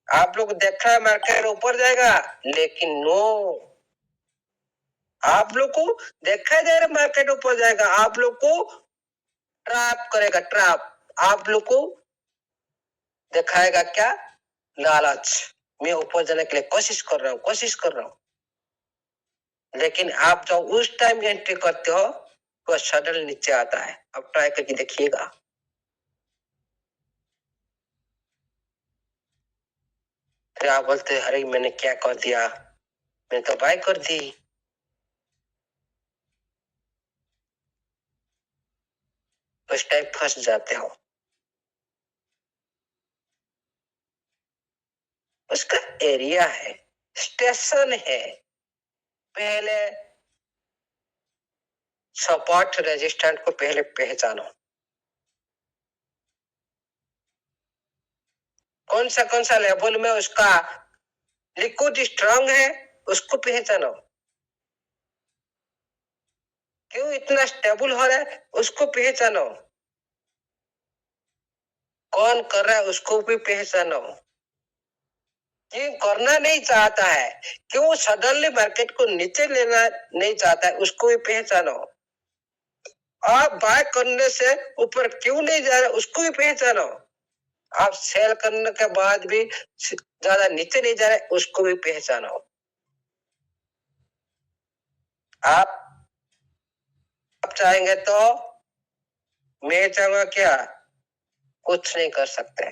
आप लोग देखा है मार्केट ऊपर जाएगा, लेकिन नो, आप लोग को देखा जाएगा मार्केट ऊपर जाएगा, आप लोग को ट्रैप करेगा, ट्रैप। आप लोग को दिखाएगा क्या? लालच। मैं ऊपर जाने के लिए कोशिश कर रहा हूं, लेकिन आप जब उस टाइम एंट्री करते हो तो सडन नीचे आता है। अब ट्राई करके देखिएगा। फिर आप बोलते हैं अरे मैंने क्या कर दिया, मैंने तो बाय कर दी। उस टाइम फंस जाते हो। उसका एरिया है, स्टेशन है, पहले सपोर्ट रेजिस्टेंट को पहले पहचानो। कौन सा लेवल में उसका लिक्विड स्ट्रांग है उसको पहचानो। क्यों इतना स्टेबल हो रहा है उसको पहचानो। कौन कर रहा है उसको भी पहचानो। क्यों करना नहीं चाहता है, क्यों सडनली मार्केट को नीचे लेना नहीं चाहता है, उसको भी पहचानो। आप बाय करने से ऊपर क्यों नहीं जा रहे उसको भी पहचानो। आप सेल करने के बाद भी ज्यादा नीचे नहीं जा रहे उसको भी पहचानो। आप चाहेंगे तो मैं चाहूंगा क्या, कुछ नहीं कर सकते।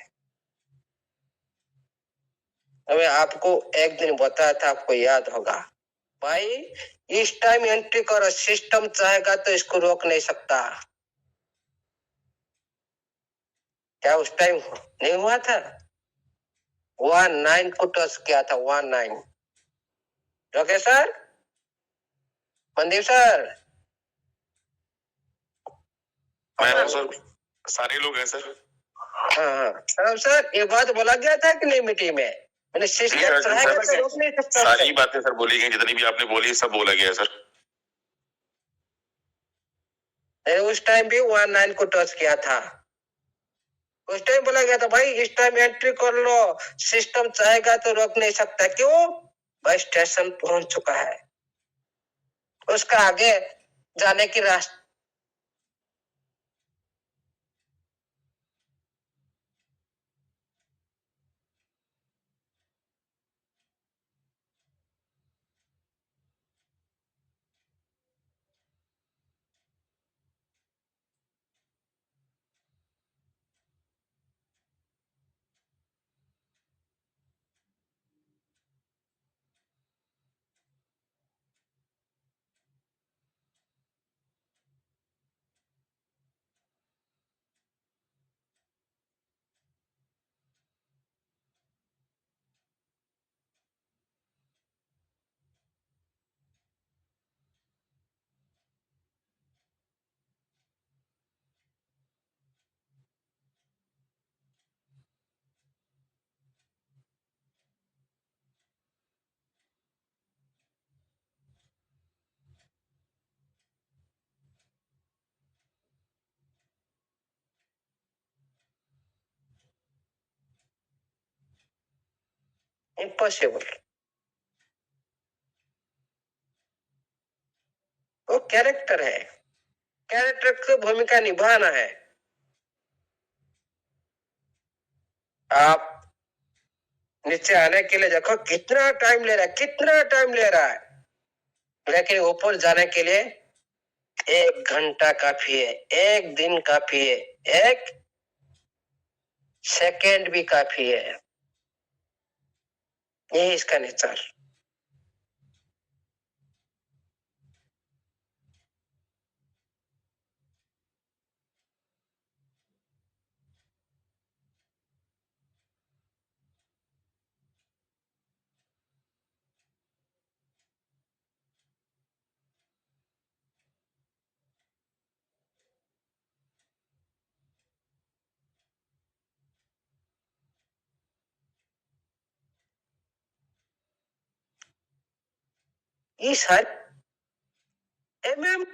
मैं आपको एक दिन बताया था, आपको याद होगा भाई, इस टाइम एंट्री करो, सिस्टम चाहेगा तो इसको रोक नहीं सकता। क्या उस टाइम नहीं हुआ था? 19 को टच किया था, 19। Okay sir, Mandeep sir. मैं सर, सारे लोग हैं सर। हाँ सर, ये बात बोला गया था कि नहीं मीटिंग में? मैंने सिस्टम चाहेगा तो रोक नहीं सकता। सारी बातें सर बोली गई, जितनी भी आपने बोली सब बोला गया सर। उस टाइम भी 19 को टच किया था। उस टाइम बोला गया था भाई इस टाइम एंट्री कर लो, सिस्टम चाहेगा तो रोक नहीं सकता। क्यों भाई? स्टेशन पहुंच चुका है। उसका आगे जाने की रास्ता इम्पॉसिबल। वो कैरेक्टर है, कैरेक्टर की भूमिका निभाना है। आप नीचे आने के लिए देखो कितना टाइम ले रहा है, कितना टाइम ले रहा है, लेकिन ऊपर जाने के लिए 1 घंटा काफी है, 1 दिन काफी है, 1 सेकेंड भी काफी है। यही इसका नेचर। इस हर एमएम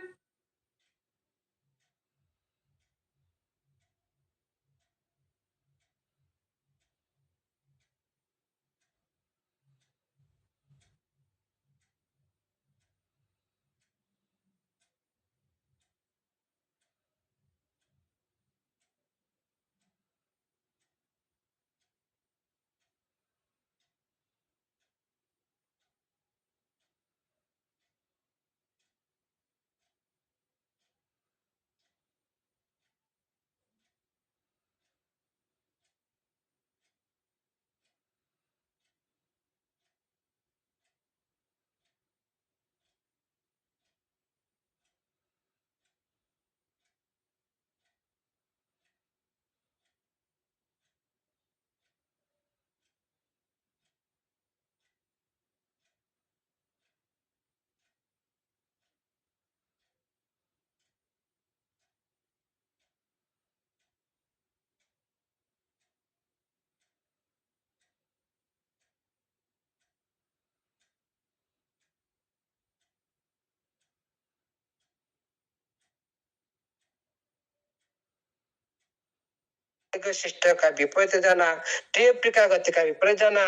शिष्ट का विपरीत जाना, टीएफटी गति का विपरीत जाना,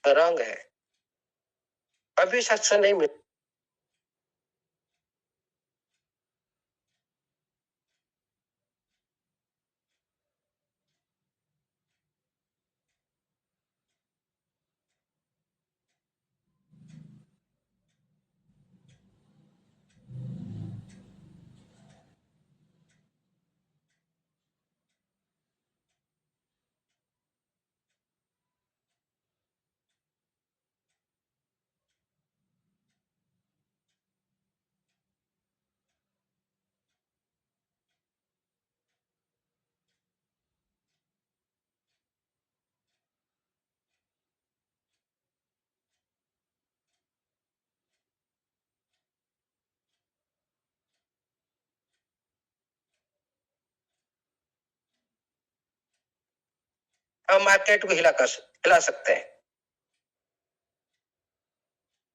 रंग है। अभी सच नहीं मिल हम मार्केट को हिला सकते हैं,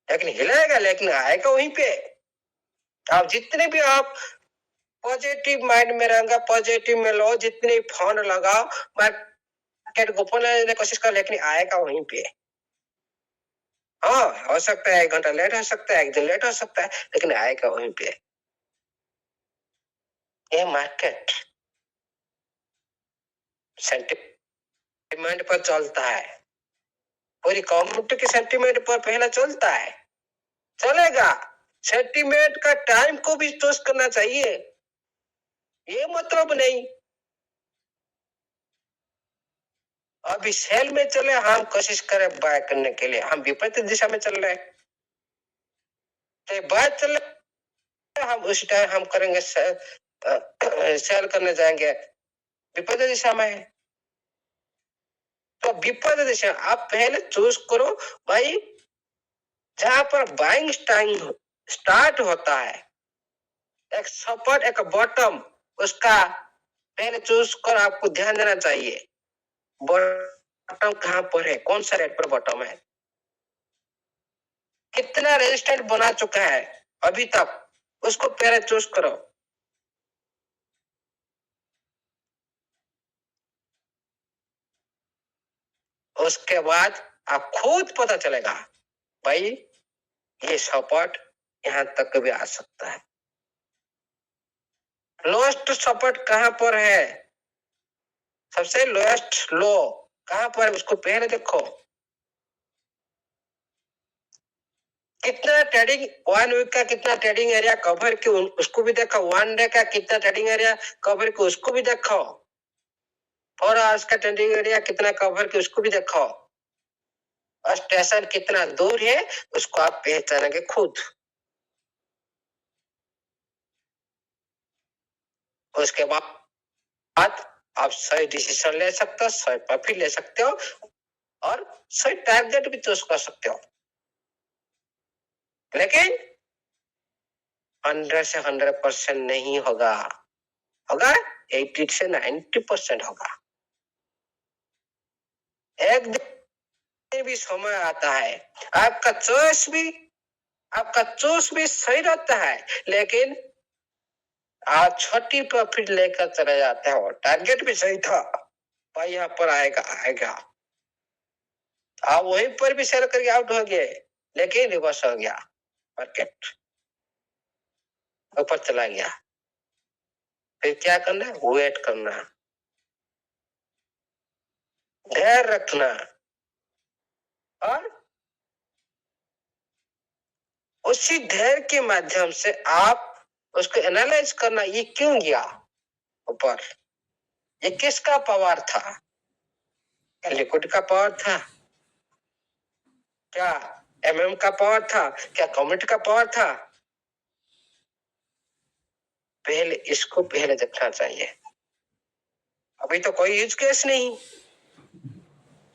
लेकिन हिलाएगा, लेकिन आएगा वहीं पे। आप जितने भी आप पॉजिटिव माइंड में रहेंगे, पॉजिटिव में लो, जितने फंड लगाओ, मार्केट को ऊपर लेने की कोशिश कर, लेकिन आएगा वहीं पे। हाँ, हो सकता है 1 घंटा लेट हो सकता है, 1 दिन लेट हो सकता है, लेकिन आएगा वहीं पे। ये मार्केट सेंटिमेंट पर चलता है, पूरी कम्युनिटी के सेंटिमेंट पर पहले चलता है, चलेगा। सेंटिमेंट का टाइम को भी चूज करना चाहिए, ये मतलब नहीं अभी सेल में चले हम कोशिश करें बाय करने के लिए, हम विपरीत दिशा में चल रहे हैं, तो बाय चल रहे हम उस टाइम हम करेंगे सेल करने जाएंगे, विपरीत दिशा में है। तो विपरीत दिशा आप पहले चूज करो भाई, जहां पर बाइंग टाइम स्टार्ट होता है, एक सपोर्ट एक बॉटम, उसका पहले चूज कर आपको ध्यान देना चाहिए। बॉटम कहां पर है, कौन सा रेट पर बॉटम है, कितना रेजिस्टेंट बना चुका है अभी तक, उसको पहले चूज करो। उसके बाद आप खुद पता चलेगा भाई ये सपोर्ट यहां तक भी आ सकता है। लोएस्ट सपोर्ट कहां पर है, सबसे लोएस्ट लो कहां पर है, उसको पहले देखो। कितना ट्रेडिंग 1 वीक का कितना ट्रेडिंग एरिया कवर की, उसको भी देखो। 1 डे का कितना ट्रेडिंग एरिया कवर की, उसको भी देखो। 4 आवर्स का ट्रेडिंग एरिया कितना कवर की, उसको भी देखो। और स्टेशन कितना दूर है, उसको आप पहचानेंगे खुद। उसके बाद आप सही डिसीजन ले सकते हो, सही प्रॉफिट ले सकते हो, और सही टारगेट भी चूज कर सकते हो। लेकिन 100 से 100% नहीं होगा, होगा 80 से 90% होगा। एक दिन भी समय आता है, आपका चॉइस भी सही रहता है, लेकिन आप छोटी प्रॉफिट लेकर चले जाते हो। टारगेट भी सही था भाई, यहाँ पर आएगा, आप वहीं पर भी सेल करके आउट हो गए, लेकिन रिवर्स हो गया, मार्केट ऊपर चला गया। फिर क्या करना है, वेट करना, धैर्य रखना, और उसी धैर्य के माध्यम से आप उसको एनालाइज करना, ये क्यों गया ऊपर, ये किसका पावर था, क्या लिक्विड का पावर था, क्या एमएम का पावर था, क्या कम्युनिटी का पावर था। पहले इसको पहले देखना चाहिए। अभी तो कोई यूज केस नहीं,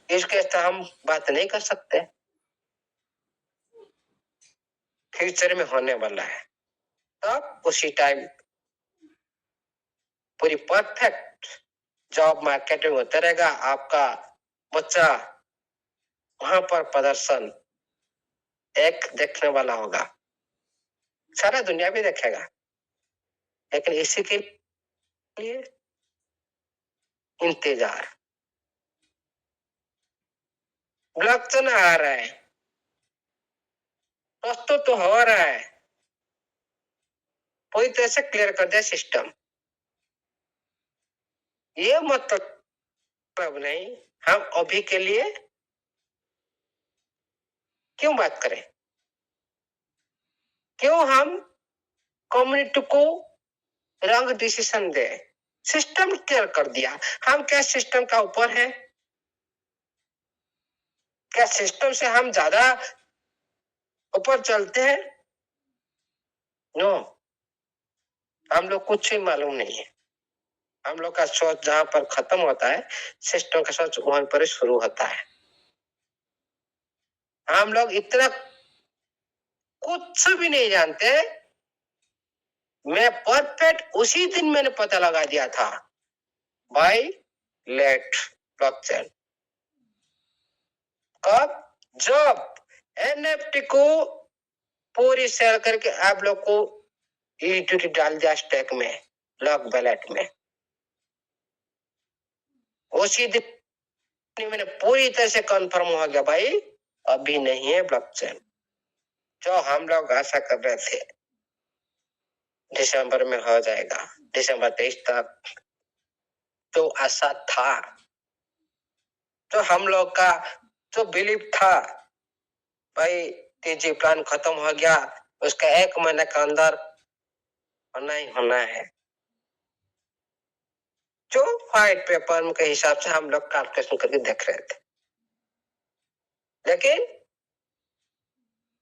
यूज केस तो हम बात नहीं कर सकते, फ्यूचर में होने वाला है, तब उसी टाइम पूरी परफेक्ट जॉब मार्केट में होता रहेगा। आपका बच्चा वहां पर प्रदर्शन एक देखने वाला होगा, सारा दुनिया भी देखेगा, लेकिन इसी के लिए इंतजार। ब्लॉकचेन आ रहा है, प्रस्तुत तो हो रहा है, पूरी तरह से क्लियर कर दिया सिस्टम। ये मतलब नहीं हम अभी के लिए क्यों बात करें, क्यों हम कम्युनिटी को रंग डिसीजन दे, सिस्टम क्लियर कर दिया। हम क्या सिस्टम का ऊपर है, क्या सिस्टम से हम ज्यादा ऊपर चलते हैं, नो, हम लोग कुछ ही मालूम नहीं है। हम लोग का सोच जहां पर खत्म होता है, सिस्टम का सोच वहां पर शुरू होता है। हम लोग इतना कुछ भी नहीं जानते, मैं परफेक्ट उसी दिन मैंने पता लगा दिया था बाय लेट ब्लॉकचेन। जब एनएफटी को पूरी सेल करके आप लोग को ईक्विटी डाल दिया स्टैक में, लॉक बैलेट में, उसी दिन मैंने पूरी तरह से कंफर्म हो गया भाई अभी नहीं है ब्लॉकचेन। जो हम लोग आशा कर रहे थे दिसंबर में हो जाएगा, दिसंबर 23 तक जो आशा था, तो हम लोग का जो बिलीव था भाई तेजी प्लान खत्म हो गया, उसका 1 महीने के अंदर होना ही होना है, जो व्हाइट पेपर के हिसाब से हम लोग कैलकुलेशन करके देख रहे थे। लेकिन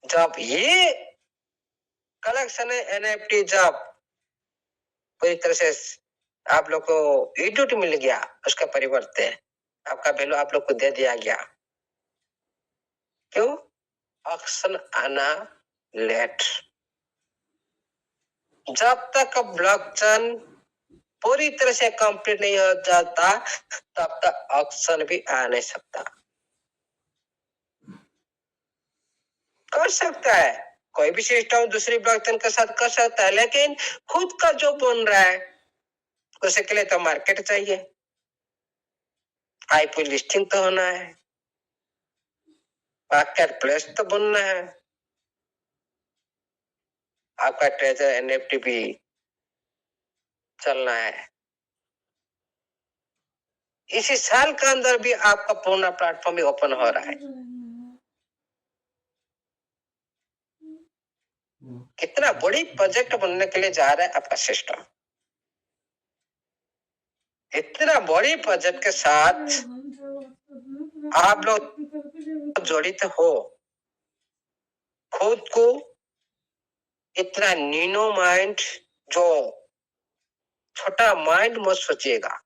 जब ये कलेक्शन है एनएफटी जब पूरी तरह से आप लोग को इक्विटी मिल गया, उसका परिवर्ते आपका वैल्यू आप लोग को दे दिया गया। क्यों? ऑक्शन आना लेट। जब तक ब्लॉकचेन पूरी तरह से कंप्लीट नहीं हो जाता तब तक ऑक्शन भी आ नहीं सकता। कर सकता है कोई भी सिस्टम दूसरी ब्लॉकचेन के साथ कर सकता है, लेकिन खुद का जो बन रहा है उसके लिए तो मार्केट चाहिए, आईपीओ लिस्टिंग तो होना है, मार्केट प्लेस तो बनना है, आपका ट्रेजर एनएफटी भी चलना है। इसी साल के अंदर भी आपका पूर्ण प्लेटफॉर्म भी ओपन हो रहा है। कितना बड़ी प्रोजेक्ट बनने के लिए जा रहा है आपका सिस्टम। इतना बड़ी प्रोजेक्ट के साथ आप लोग जड़ित हो, खुद को इतना नीनो माइंड, जो छोटा माइंड मत सोचिएगा।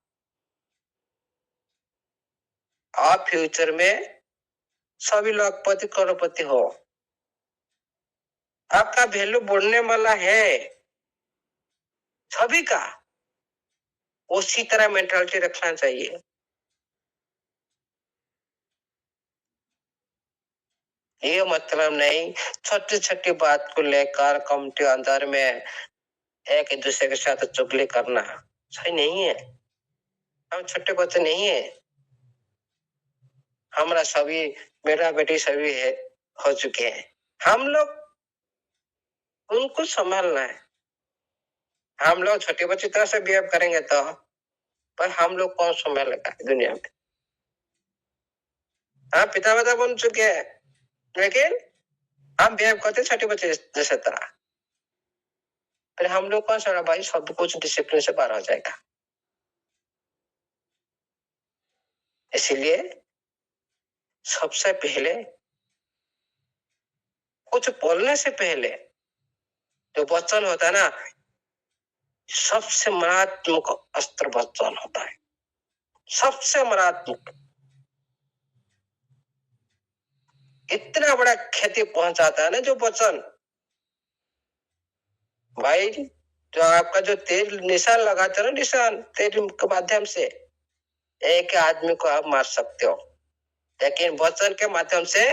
आप फ्यूचर में सभी लखपति करोड़पति हो, आपका वैल्यू बढ़ने वाला है सभी का, उसी तरह मेंटालिटी रखना चाहिए। ये मतलब नहीं छोटी छोटी बात को लेकर कमिटी अंदर में एक दूसरे के साथ चुगली करना सही नहीं है। हम छोटे बच्चे नहीं है, हमारा सभी बेटा बेटी सभी है हो चुके हैं, हम लोग उनको संभालना है। हम लोग छोटे बच्चे तरह से बिहेव करेंगे तो पर हम लोग कौन संभालेगा दुनिया में। हम पिता माता बन चुके हैं, लेकिन हम बिहेव करते छोटे बच्चे जैसे तरह, फिर हम लोग कौन सा भाई सब कुछ डिसिप्लिन से बाहर हो जाएगा। इसीलिए सबसे पहले कुछ बोलने से पहले जो वचन होता है ना, सबसे मारात्मक अस्त्र वचन होता है, सबसे मारात्मक। इतना बड़ा क्षति पहुंचाता है ना जो वचन। भाई जो आपका जो तेल निशान लगाते हो ना, निशान तेल के माध्यम से एक आदमी को आप मार सकते हो, लेकिन वचन के माध्यम से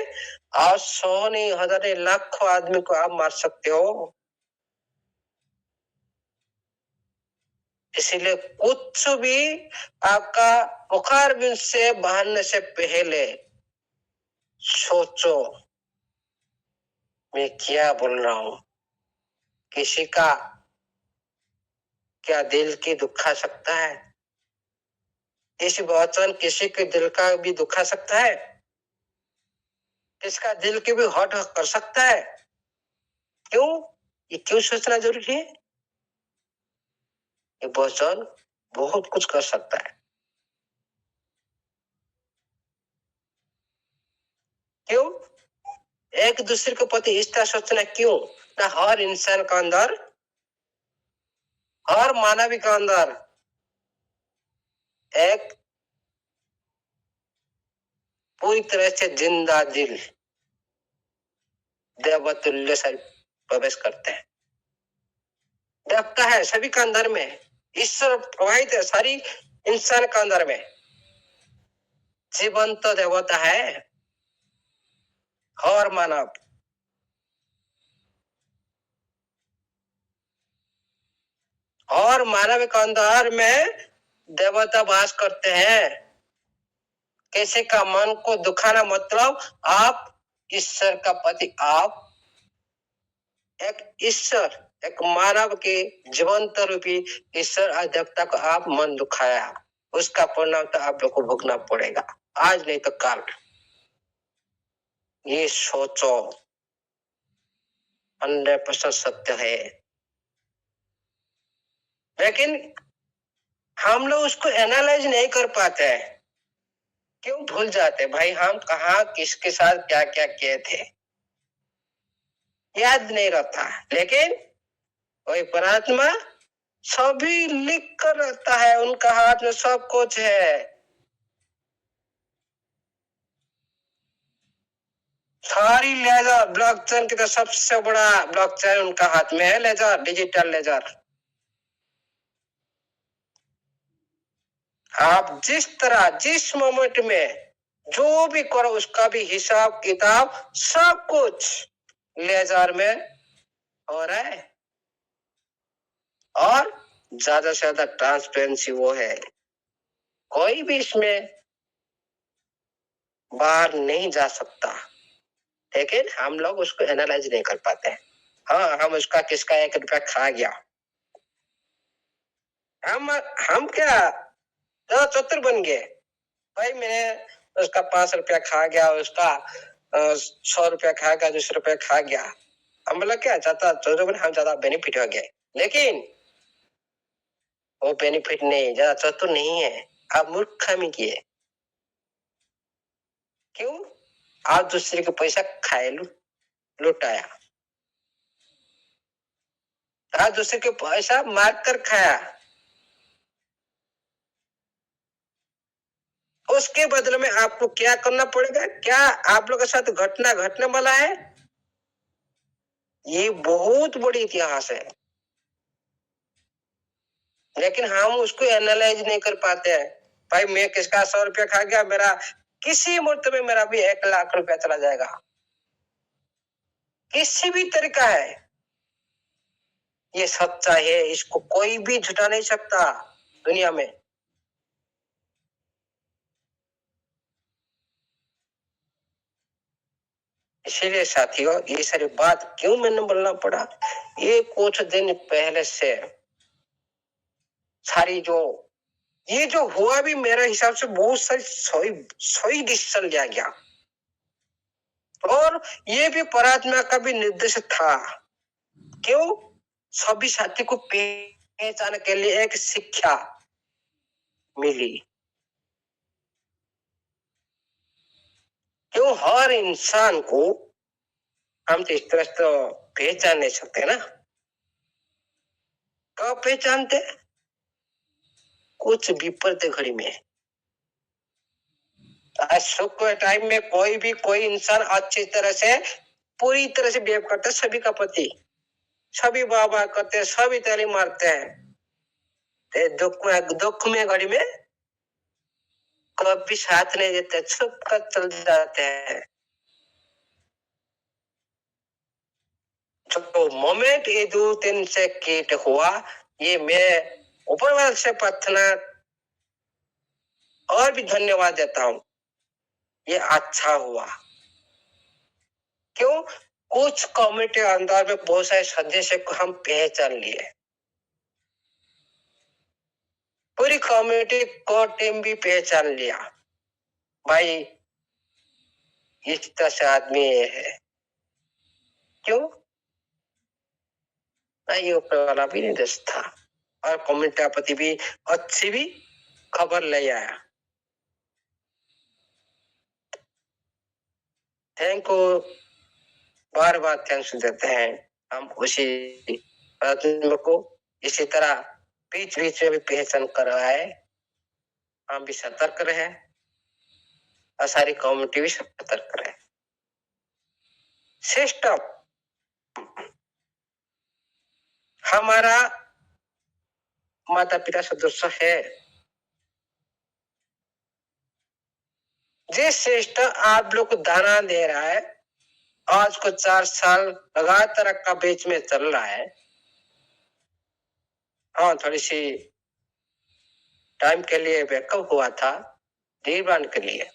आप 100 नहीं 1000 नहीं लाखों आदमी को आप मार सकते हो। इसीलिए कुछ भी आपका मुखारबिंद से बहाने से पहले सोचो मैं क्या बोल रहा हूं। किसी का क्या दिल की दुखा सकता है? इस वचन किसी के दिल का भी दुखा सकता है? किसका दिल की भी हट कर सकता है? क्यों? ये क्यों सोचना जरूरी है? ये वचन बहुत कुछ कर सकता है। क्यों? एक दूसरे के प्रति इस तरह सोचना क्यों? ना हर इंसान का अंदर, हर मानवी का अंदर एक पूरी तरह से जिंदा दिल देवतुल्य से प्रवेश करते हैं। देवता है सभी का अंदर में, ईश्वर प्रवाहित है सारी इंसान का अंदर में, जीवंत देवता है। और मानव के अंदर में देवता वास करते हैं। किसी का मन को दुखाना मतलब आप ईश्वर का पति, आप एक ईश्वर, एक मानव के जीवंत रूपी ईश्वर अध्यक्षता को आप मन दुखाया, उसका परिणाम तो आप लोग को भुगतना पड़ेगा, आज नहीं तो कल। ये सोचो, 100% सत्य है। लेकिन हम लोग उसको एनालाइज नहीं कर पाते हैं। क्यों भूल जाते भाई, हम कहा किसके साथ क्या क्या किए थे, याद नहीं रहता। लेकिन वही परमात्मा सभी लिख कर रहता है, उनका हाथ में सब कुछ है। सारी लेजर ब्लॉकचेन की तो सबसे बड़ा ब्लॉकचेन उनका हाथ में है, लेजर, डिजिटल लेजर। आप जिस तरह जिस मोमेंट में जो भी करो उसका भी हिसाब किताब सब कुछ लेजर में हो रहा है, और ज्यादा से ज्यादा ट्रांसपेरेंसी वो है। कोई भी इसमें बाहर नहीं जा सकता, लेकिन हम लोग उसको एनालाइज नहीं कर पाते। हाँ, हम उसका किसका 1 रुपया खा गया, हम क्या तो चतुर बन गए भाई, मैंने उसका 5 रुपया खा गया, उसका 100 रुपया खा गया, 200 रुपया खा गया, हम बोला क्या ज्यादा चतुर, हम ज्यादा बेनिफिट हो गए। लेकिन वो बेनिफिट नहीं, ज्यादा चतुर नहीं है, आप मूर्खामी किए। क्यों? आप दूसरे के पैसा खाए, लुटाया, आप दूसरे के पैसा मार कर खाया, उसके बदले में आपको क्या करना पड़ेगा, क्या आप लोगों के साथ घटना घटने वाला है, ये बहुत बड़ी इतिहास है। लेकिन हम उसको एनालाइज नहीं कर पाते हैं। भाई मैं किसका 100 रुपया खा गया, मेरा किसी मुहूर्त में मेरा भी 1 लाख रुपया चला जाएगा, किसी भी तरीका है। ये सच्चा है, इसको कोई भी झुठा नहीं सकता दुनिया में। इसीलिए साथियों, ये सारी बात क्यों मैंने बोलना पड़ा, ये कुछ दिन पहले से सारी ये जो हुआ भी मेरे हिसाब से बहुत सारी सही डिसीजन लिया गया, और ये भी परमात्मा का भी निर्देश था। क्यों? सभी साथी को पहचान के लिए एक शिक्षा मिली। क्यों? हर इंसान को हम तो इस तरह से तो पहचान नहीं सकते ना। कब पहचानते? कुछ विपरीत घड़ी में। आज सुख के टाइम में कोई इंसान अच्छी तरह से पूरी तरह से बिहेव करता है, सभी का पति, सभी वाह करते हैं, सभी ताली मारते हैं। दुख में घड़ी में कभी साथ नहीं देते, छुप कर चल जाते हैं। जो मोमेंट ये 2-3 से कीट हुआ, ये मैं ऊपर वाले से प्रार्थना और भी धन्यवाद देता हूं, ये अच्छा हुआ। क्यों? कुछ कम्युनिटी अंदर में बहुत सारे सदस्य को हम पहचान लिए, पूरी कम्युनिटी को टीम भी पहचान लिया, भाई इस तरह से आदमी ये है। क्यों? ये ऊपर वाला भी निर्देश था, और कम्युनिटी प्रति भी अच्छी भी खबर ले आया। Thank you, bar bar thanks देते हैं हम उसी आत्मा को। इसी तरह बीच बीच में भी पहचान करवाए, हम भी सतर्क रहे और सारी कम्युनिटी भी सतर्क रहे। सिस्टम हमारा माता पिता सदस्य है। जिस सिस्टम आप लोग को दाना दे रहा है, आज को 4 साल लगातार का बीच में चल रहा है। हाँ, थोड़ी सी टाइम के लिए बैकअप हुआ था निर्माण के लिए।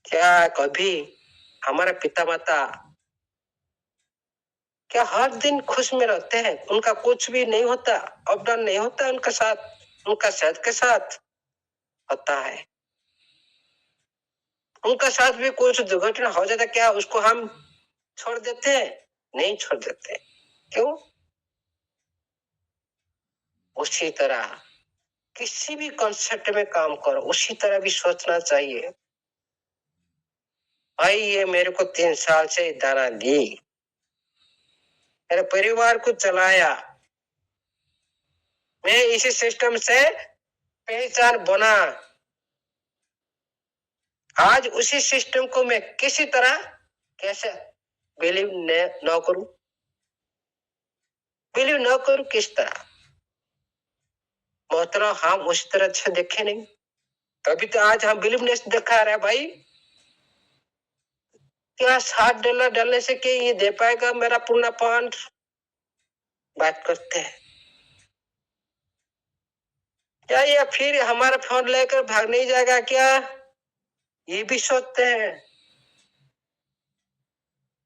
क्या कभी हमारे पिता माता क्या हर दिन खुश में रहते हैं? उनका कुछ भी नहीं होता, अप डाउन नहीं होता उनके साथ, उनका सेहत के साथ होता है। उनका साथ भी कुछ दुर्घटना हो जाता, क्या उसको हम छोड़ देते हैं? नहीं छोड़ देते। क्यों? उसी तरह किसी भी कॉन्सेप्ट में काम करो, उसी तरह भी सोचना चाहिए। भाई ये मेरे को 3 साल से दाना दी, मेरे परिवार को चलाया, मैं इसी सिस्टम से पहचान बना। आज उसी सिस्टम को मैं किसी तरह कैसे बिलीव न करूं? बिलीव न करूं किस तरह? मोहतरम, हम उसी तरह से देखे नहीं, तभी तो आज हम बिलीवनेस दिखा रहे हैं। भाई क्या $60 डालने से क्या ये दे पाएगा मेरा पूर्ण पान? बात करते हैं क्या ये फिर हमारा फोन लेकर भाग नहीं जाएगा क्या? ये भी सोचते हैं।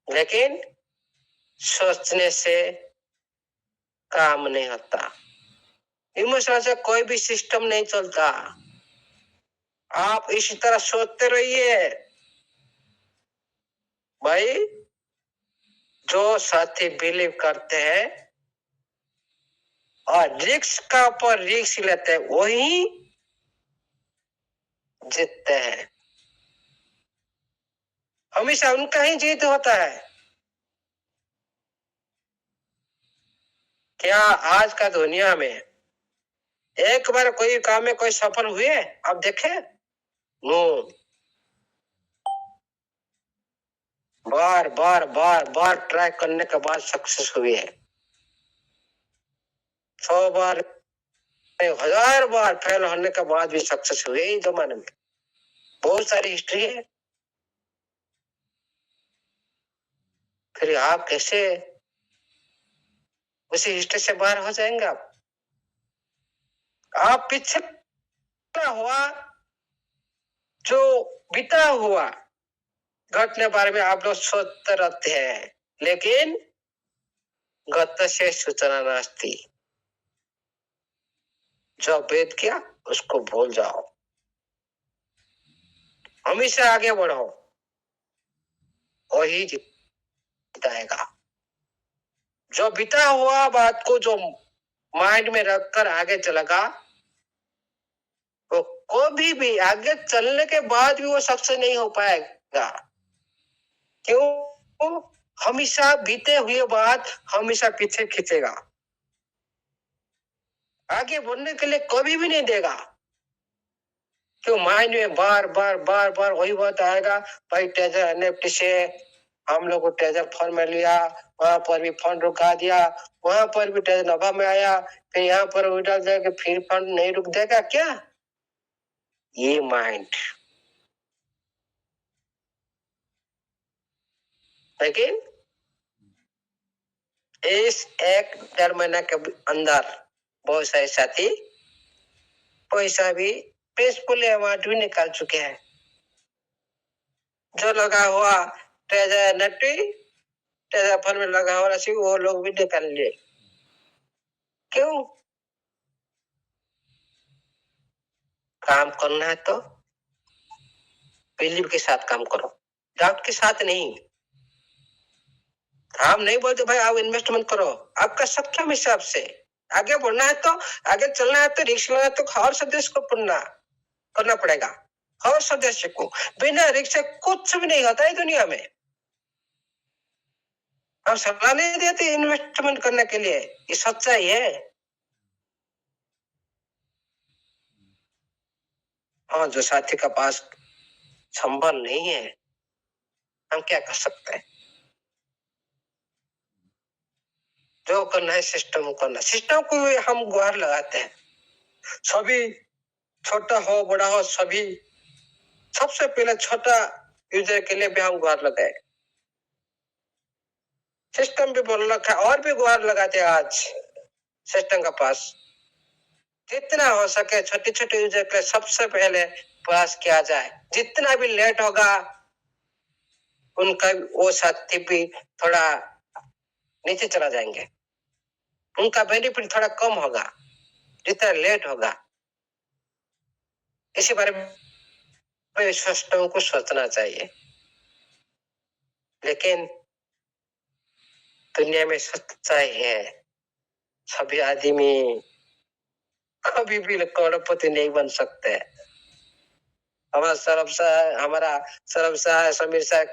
लेकिन सोचने से काम नहीं होता, इमोशन से कोई भी सिस्टम नहीं चलता। आप इसी तरह सोचते रहिए। भाई जो साथी बिलीव करते हैं और रिस्क का ऊपर रिस्क लेते हैं वही जीतते हैं। हमेशा उनका ही जीत होता है। क्या आज का दुनिया में एक बार कोई काम में कोई सफल हुए आप देखे? नो, बार बार बार बार ट्राई करने के बाद सक्सेस हुई है। 100 बार 1000 बार फेल होने के बाद भी सक्सेस हुई है। इस जमाने में बहुत सारी हिस्ट्री है। फिर आप कैसे उसी हिस्ट्री से बाहर हो जाएंगे? आप पीछे हुआ जो बीता हुआ घटने बारे में आप लोग सोचते रहते हैं, लेकिन गत से सूचना नास्ती। जो वेद किया उसको भूल जाओ, हमेशा आगे बढ़ो, वही जिताएगा। जो बीता हुआ बात को जो माइंड में रखकर आगे चलेगा वो कभी भी आगे चलने के बाद भी वो सक्सेस नहीं हो पाएगा। क्यों? हमेशा बीते हुए बात हमेशा पीछे खींचेगा, आगे बढ़ने के लिए कभी भी नहीं देगा। क्यों? माइंड में बार बार बार बार वही बात आएगा। भाई टेजर एनएफटी से हम लोग को टेजर फंड में लिया, वहां पर भी फंड रुका दिया, वहां पर भी टेजर नफा में आया, फिर यहाँ पर भी डाल देगा, फिर फंड नहीं रुक देगा क्या? ये माइंड। लेकिन इस 1-1.5 महीना के अंदर बहुत सारे साथी पैसा भी पीसफुल अमाउंट भी निकाल चुके हैं। जो लगा हुआ ट्रेजर नटी ट्रेजर फंड में लगा हुआ राशि वो लोग भी निकाल लिए। क्यों? काम करना है तो बिलीव के साथ काम करो, डाउट के साथ नहीं। हम नहीं बोलते भाई आप इन्वेस्टमेंट करो, आपका सक्षम हिसाब से आगे बढ़ना है तो, आगे चलना है तो, रिस्क लेना है तो हर सदस्य को करना पड़ेगा। हर सदस्य को बिना रिस्क से कुछ भी नहीं होता है दुनिया में। हम सलाह नहीं देते इन्वेस्टमेंट करने के लिए, ये सच्चाई है। हाँ, जो साथी का पास संबल नहीं है हम क्या कर सकते हैं? जो करना है सिस्टम को करना, सिस्टम को हम गुहार लगाते हैं। सभी छोटा हो बड़ा हो सभी सबसे पहले छोटा यूजर के लिए भी हम गुहार लगाए, सिस्टम भी बोल रखा है और भी गुहार लगाते हैं आज सिस्टम का पास। जितना हो सके छोटे छोटे यूजर के लिए सबसे पहले पास किया जाए, जितना भी लेट होगा उनका वो साथी भी थोड़ा नीचे चला जाएंगे, उनका बेनिफिट थोड़ा कम होगा जितना लेट होगा। इसी बारे में सिस्टम को सोचना चाहिए, लेकिन दुनिया में सच्चाई है, सभी आदमी कभी भी करोड़पति नहीं बन सकते। हमारा सरब शाह समीर शाह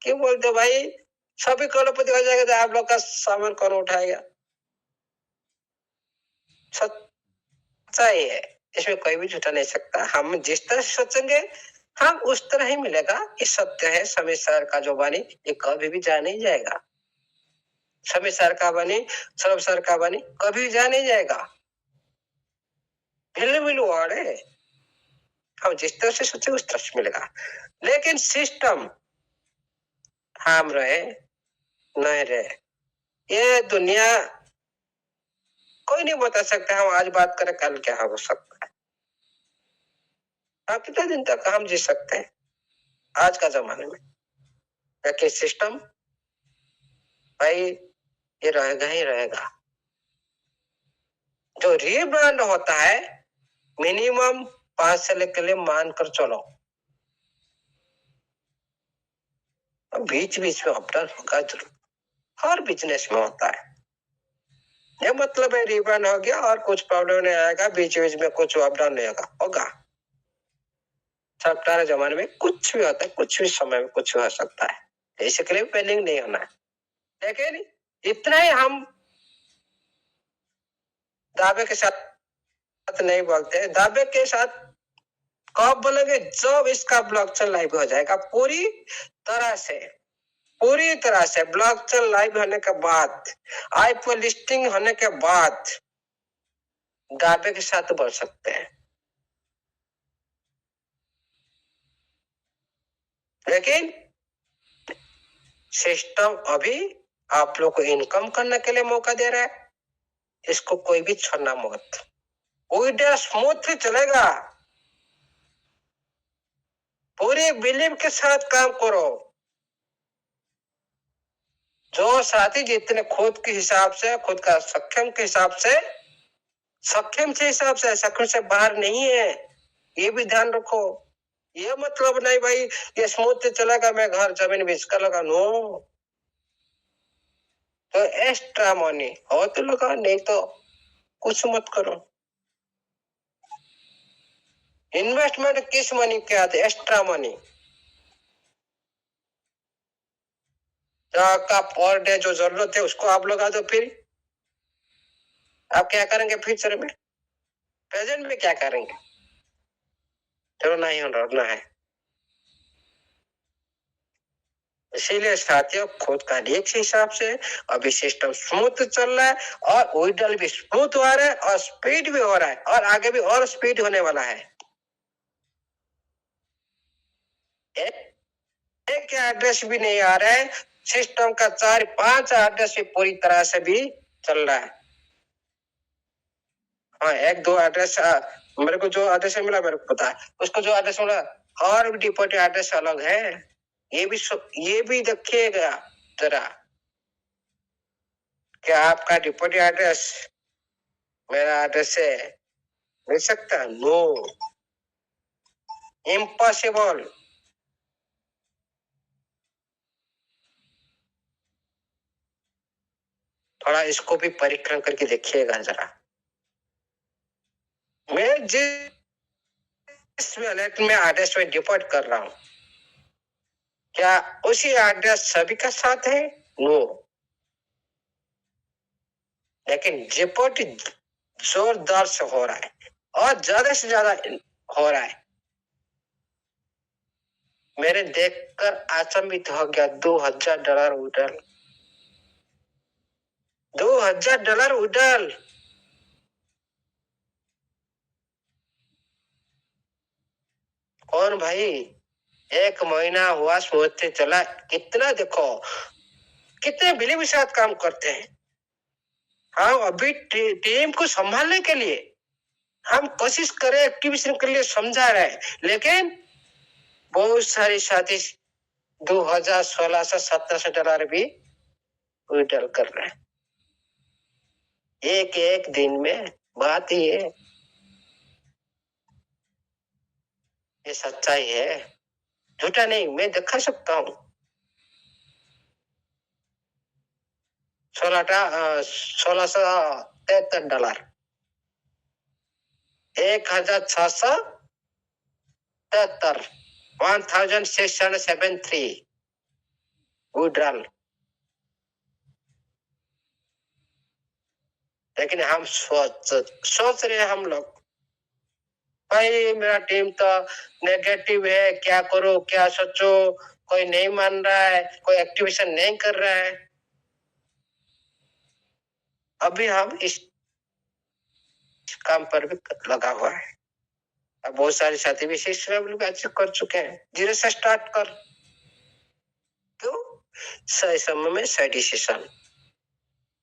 क्यों बोलते भाई सभी करोड़पति हो जाएगा तो आप लोग का सामान कौन उठाएगा? सच्चाई है, इसमें कोई भी झूठा नहीं सकता। हम जिस तरह से सोचेंगे हम उस तरह ही मिलेगा। ये सत्य है। समीर सर का जो बानी ये कभी भी जा नहीं जाएगा। समीर सर का बानी, सरब सर का बानी कभी जा नहीं जाएगा। मिलू है, हम जिस तरह से सोचे उस तरह से मिलेगा। लेकिन सिस्टम हम रहे नहीं रहे, ये दुनिया कोई नहीं बता सकता। हम आज बात करें कल क्या हो सकता है। आप कितने दिन तक हम जी सकते हैं आज का जमाने में? लेकिन सिस्टम भाई ये रहेगा ही रहेगा। जो रीब्रांड होता है मिनिमम 5 साल के लिए मानकर चलो, बीच बीच में अपडाउन होगा जरूर, हर बिजनेस में होता है। ये मतलब है रीब्रांड हो गया और कुछ प्रॉब्लम नहीं आएगा, बीच बीच में कुछ अपडाउन नहीं होगा। सॉफ्टवेयर जमाने में कुछ भी होता है, कुछ भी समय में कुछ भी हो सकता है, इसके लिए पेनिंग नहीं होना है। लेकिन इतना ही हम दावे के साथ नहीं बोलते। दावे के साथ कब बोलेंगे? जब इसका ब्लॉकचेन लाइव हो जाएगा पूरी तरह से ब्लॉकचेन लाइव होने के बाद, आईपीओ लिस्टिंग होने के बाद दावे के साथ बोल सकते हैं। लेकिन सिस्टम अभी आप लोग को इनकम करने के लिए मौका दे रहा है, इसको कोई भी छोड़ना मत। विड्रॉ स्मूथली चलेगा, पूरे बिलीव के साथ काम करो। जो साथी जितने खुद के हिसाब से, खुद का सक्षम के हिसाब से, सक्षम से बाहर नहीं है, ये भी ध्यान रखो। ये मतलब नहीं भाई ये स्मूथ चलेगा मैं घर जमीन बेच कर लगा, नो। तो एक्स्ट्रा मनी हो तो लगा, नहीं तो कुछ मत करो। इन्वेस्टमेंट किस मनी के आते? एक्स्ट्रा मनी का पर डे जो जरूरत है उसको आप लगा दो। फिर आप क्या करेंगे फ्यूचर में? प्रेजेंट में क्या करेंगे? चलो नहीं होना है। इसीलिए साथियों खुद का रिस्क हिसाब से अभी सिस्टम स्मूथ चल रहा है और विड्रॉल भी स्मूथ हो रहा है और स्पीड भी हो रहा है और आगे भी और स्पीड होने वाला है। एक एड्रेस भी नहीं आ रहा है, सिस्टम का 4-5 एड्रेस भी पूरी तरह से भी चल रहा है। हाँ 1-2 एड्रेस मेरे को जो एड्रेस मिला मेरे को पता है, उसको जो एड्रेस मिला और डिपोजिट एड्रेस अलग है। ये भी देखिएगा जरा, क्या आपका डिपोजिट एड्रेस मेरा एड्रेस से मिल सकता है? No, impossible. थोड़ा इसको भी परीक्षण करके देखिएगा जरा। मैं जिस वैलेट में एड्रेस में डिपोजिट कर रहा हूं, क्या उसी एड्रेस सभी का साथ है? नो, लेकिन डिपोजिट जोरदार से हो रहा है और ज्यादा से ज्यादा हो रहा है। मेरे देखकर अचंभित हो गया। $2000 विड्रॉल, $2000 विड्रॉल। कौन भाई 1 महीना हुआ स्मूथ से चला। कितना देखो कितने बिली के साथ काम करते हैं। हाँ, अभी टीम को संभालने के लिए हम कोशिश करें, एक्टिवेशन के लिए समझा रहे हैं, लेकिन बहुत सारे साथी 2016 से 17 से डॉलर भी विड्रॉल कर रहे हैं एक एक दिन में। बात ये सच्चाई है, झूठा नहीं, मैं दिखा सकता हूँ। $1673 $1673 1673 विड्रॉल। लेकिन हम सोच रहे हैं हम लोग, भाई मेरा टीम तो नेगेटिव है, क्या करो क्या सोचो, कोई नहीं मान रहा है, कोई एक्टिवेशन नहीं कर रहा है। अभी हम इस काम पर भी लगा हुआ है। अब बहुत सारे साथी भी अचीव कर चुके हैं। 0 से स्टार्ट कर, क्यों? सही समय में सही डिसीजन,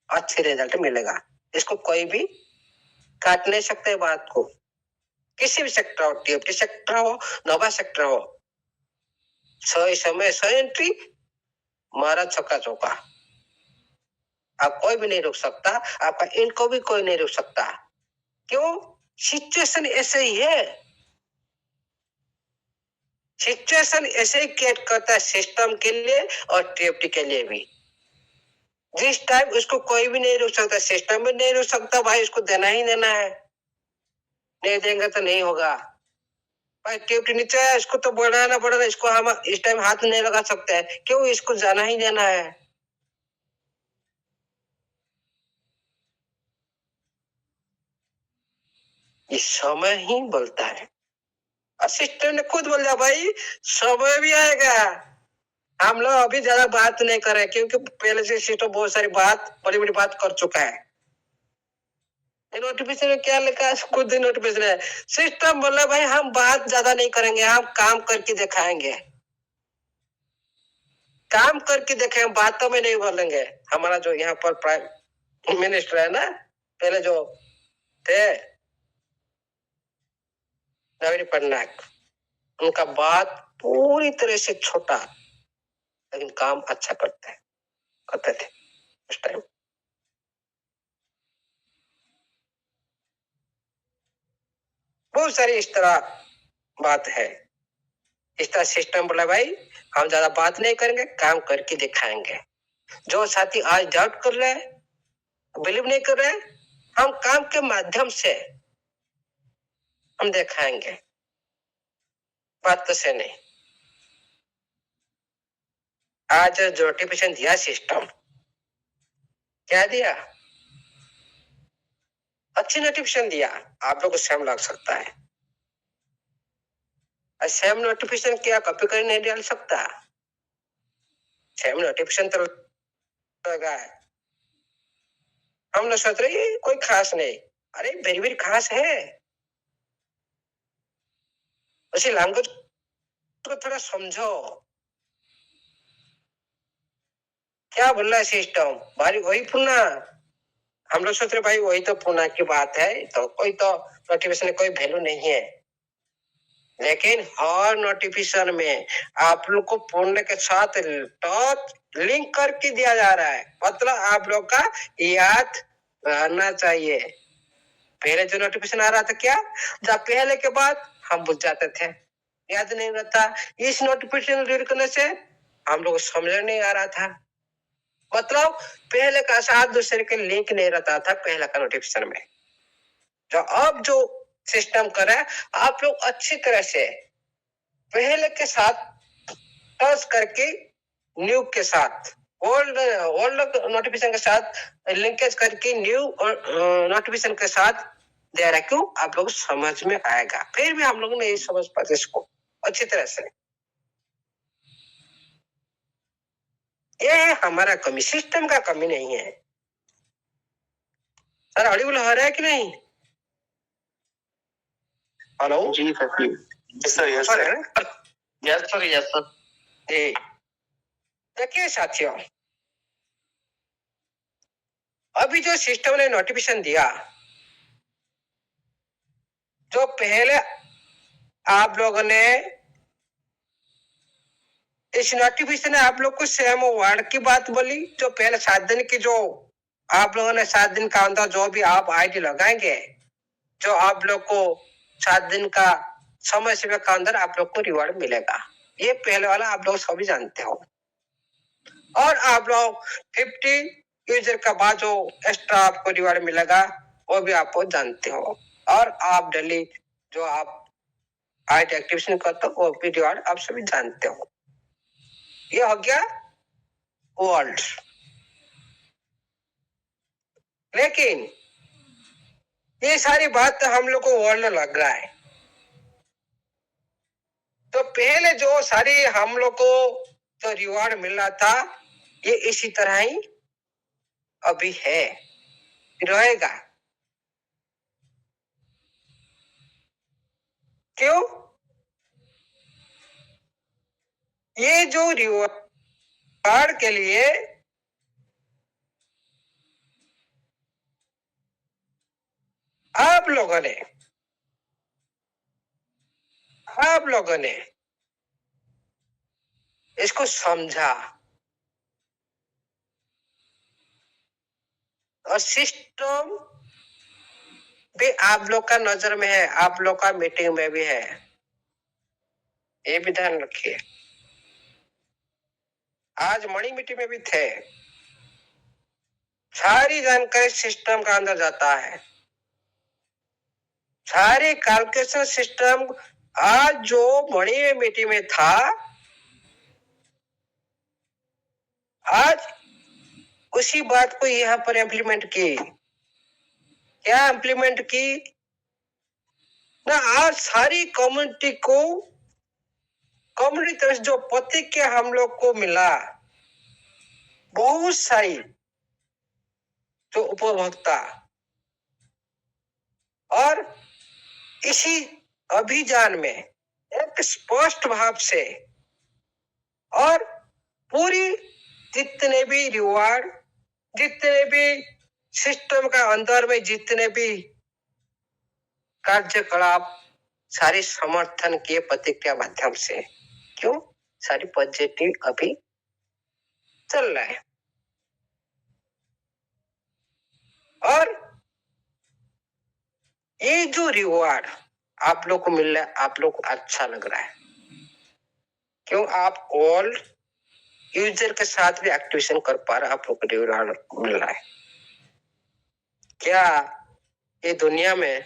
अच्छे रिजल्ट मिलेगा। इसको कोई भी काट नहीं सकते बात को। किसी भी सेक्टर हो, टीएफटी सेक्टर हो, नोवा सेक्टर हो, सही समय सही एंट्री, मारा छक्का चौका। आप कोई भी नहीं रोक सकता, आपका इनको भी कोई नहीं रोक सकता। क्यों? सिचुएशन ऐसे ही है। सिचुएशन ऐसे ही क्रिएट करता है सिस्टम के लिए और टीएफटी के लिए भी। जिस टाइम उसको कोई भी नहीं रोक सकता, सिस्टम भी नहीं रोक सकता, भाई इसको देना ही देना है, नहीं देंगे तो नहीं होगा। भाई टीएफटी नीचे है, इसको तो बढ़ाना पड़ेगा, इसको हम इस टाइम हाथ नहीं लगा सकते हैं। क्यों? इसको जाना ही देना है। इस समय ही बोलता है। असिस्टेंट ने खुद बोल दिया, भाई समय भी आएगा। हम लोग अभी ज्यादा बात नहीं कर रहे, क्योंकि पहले से सिस्टम बहुत सारी बड़ी बड़ी बात कर चुका है। नोटिफिकेशन में क्या लिखा है? खुद ही नोटिफिकेशन है। सिस्टम बोला भाई हम बात ज्यादा नहीं करेंगे, हम काम करके दिखाएंगे, काम करके देखेंगे, बातों में नहीं बोलेंगे। हमारा जो यहाँ पर प्राइम मिनिस्टर है ना, पहले जो थे नवीन पटनायक, उनका बात पूरी तरह से छोटा, लेकिन काम अच्छा करते थे उस टाइम। बहुत सारी इस तरह बात है। इस तरह सिस्टम बोला भाई हम ज्यादा बात नहीं करेंगे, काम करके दिखाएंगे। जो साथी आज डाउट कर रहे हैं, बिलीव नहीं कर रहे हैं, हम काम के माध्यम से हम दिखाएंगे, बात तो से नहीं। आज जो नोटिफिकेशन दिया सिस्टम, क्या दिया? अच्छी नोटिफिकेशन दिया। आप लोग को सेम लग सकता है, सेम नोटिफिकेशन क्या कॉपी कर नहीं डाल सकता? सेम नोटिफिकेशन तो लगा है। हम लोग सोच रहे हैं कोई खास नहीं, अरे वेरी वेरी खास है। उसी लैंग्वेज को थोड़ा समझो, क्या बोल रहा है सिस्टम। भाई वही पुना, हम लोग सोच रहे भाई वही तो पुना की बात है, तो कोई तो नोटिफिकेशन कोई वैल्यू नहीं है। लेकिन हर नोटिफिकेशन में आप लोग को पुण्य के साथ टच लिंक करके दिया जा रहा है, मतलब आप लोग का याद रहना चाहिए। पहले जो नोटिफिकेशन आ रहा था, क्या जब पहले के बाद हम बुझ जाते थे, याद नहीं रहता। इस नोटिफिकेशन रीड करने से हम लोग समझ नहीं आ रहा था, मतलब पहले का साथ दूसरे के लिंक नहीं रहता था पहले का नोटिफिकेशन में। जो अब जो सिस्टम कर रहा है, आप लोग अच्छी तरह से पहले के साथ टच करके न्यू के साथ ओल्ड नोटिफिकेशन के साथ लिंकेज करके न्यू नोटिफिकेशन के साथ दे रहा है। क्यों? आप लोग समझ में आएगा। फिर भी हम लोग नहीं समझ पाते इसको अच्छी तरह से। ये है हमारा कमी, सिस्टम का कमी नहीं है। सर ऑडिबल हो रहा है कि नहीं? हेलो जी sir, yes sir. Yes sir जी। देखिए साथियों, अभी जो सिस्टम ने नोटिफिकेशन दिया, जो पहले आप लोगों ने इस नोटिफिकेशन में आप लोग को सेम वर्ड की बात बोली, जो पहले 7 दिन की, जो आप लोगों ने 7 दिन का अंदर जो भी आप आईडी लगाएंगे, जो आप लोग को 7 दिन का समय सीमा का अंदर आप लोग को रिवॉर्ड मिलेगा। ये पहले वाला आप लोग सभी जानते हो। और आप लोग 50 यूजर का बाद जो एक्स्ट्रा आपको रिवॉर्ड मिलेगा वो भी आप जानते हो। और आप डेली जो आप आईडी एक्टिवेशन करते हो वो भी रिवॉर्ड आप सभी जानते हो। ये हो गया वर्ल्ड। लेकिन ये सारी बात तो हम लोग को वर्ल्ड लग रहा है, तो पहले जो सारी हम लोग को जो रिवॉर्ड मिल रहा था ये इसी तरह ही अभी है, रहेगा। क्यों? ये जो रिवॉर्ड के लिए आप लोगों ने इसको समझा और सिस्टम भी आप लोग का नजर में है, आप लोग का मीटिंग में भी है, ये भी ध्यान रखिए। आज मणि मीटिंग में भी थे, सारी जानकारी सिस्टम का अंदर जाता है, सारे कैलकुलेशन सिस्टम आज जो मणि मीटिंग में था, आज उसी बात को यहाँ पर इम्प्लीमेंट की। क्या इम्प्लीमेंट की ना? आज सारी कम्युनिटी तरफ जो प्रतिक्रिया हम लोग को मिला, बहुत सारी जो उपभोक्ता, और इसी अभियान में एक स्पष्ट भाव से और पूरी जितने भी रिवार्ड, जितने भी सिस्टम का अंदर में जितने भी कार्यकलाप, सारी समर्थन के प्रतिक्रिया माध्यम से, क्यों सारी पॉजिटिव अभी चल रहा है। और ये जो रिवार्ड आप लोग को मिल रहा है, आप लोग को अच्छा लग रहा है, क्यों? आप ऑल यूजर के साथ भी एक्टिवेशन कर पा रहे, आप लोग को रिवार्ड मिल रहा है। क्या ये दुनिया में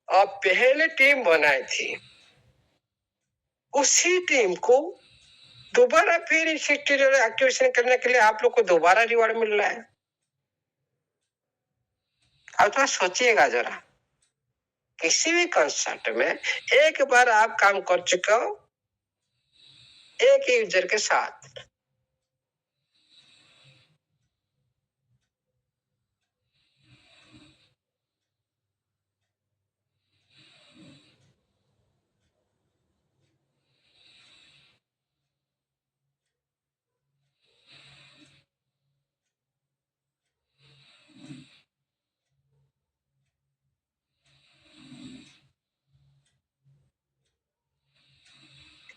आप पहले टीम बनाई थी, उसी टीम को दोबारा फिर एक्टिवेशन करने के लिए आप लोग को दोबारा रिवार्ड मिल रहा है? अब तो सोचिएगा जरा, किसी भी कंसेप्ट में एक बार आप काम कर चुके हो एक यूजर के साथ,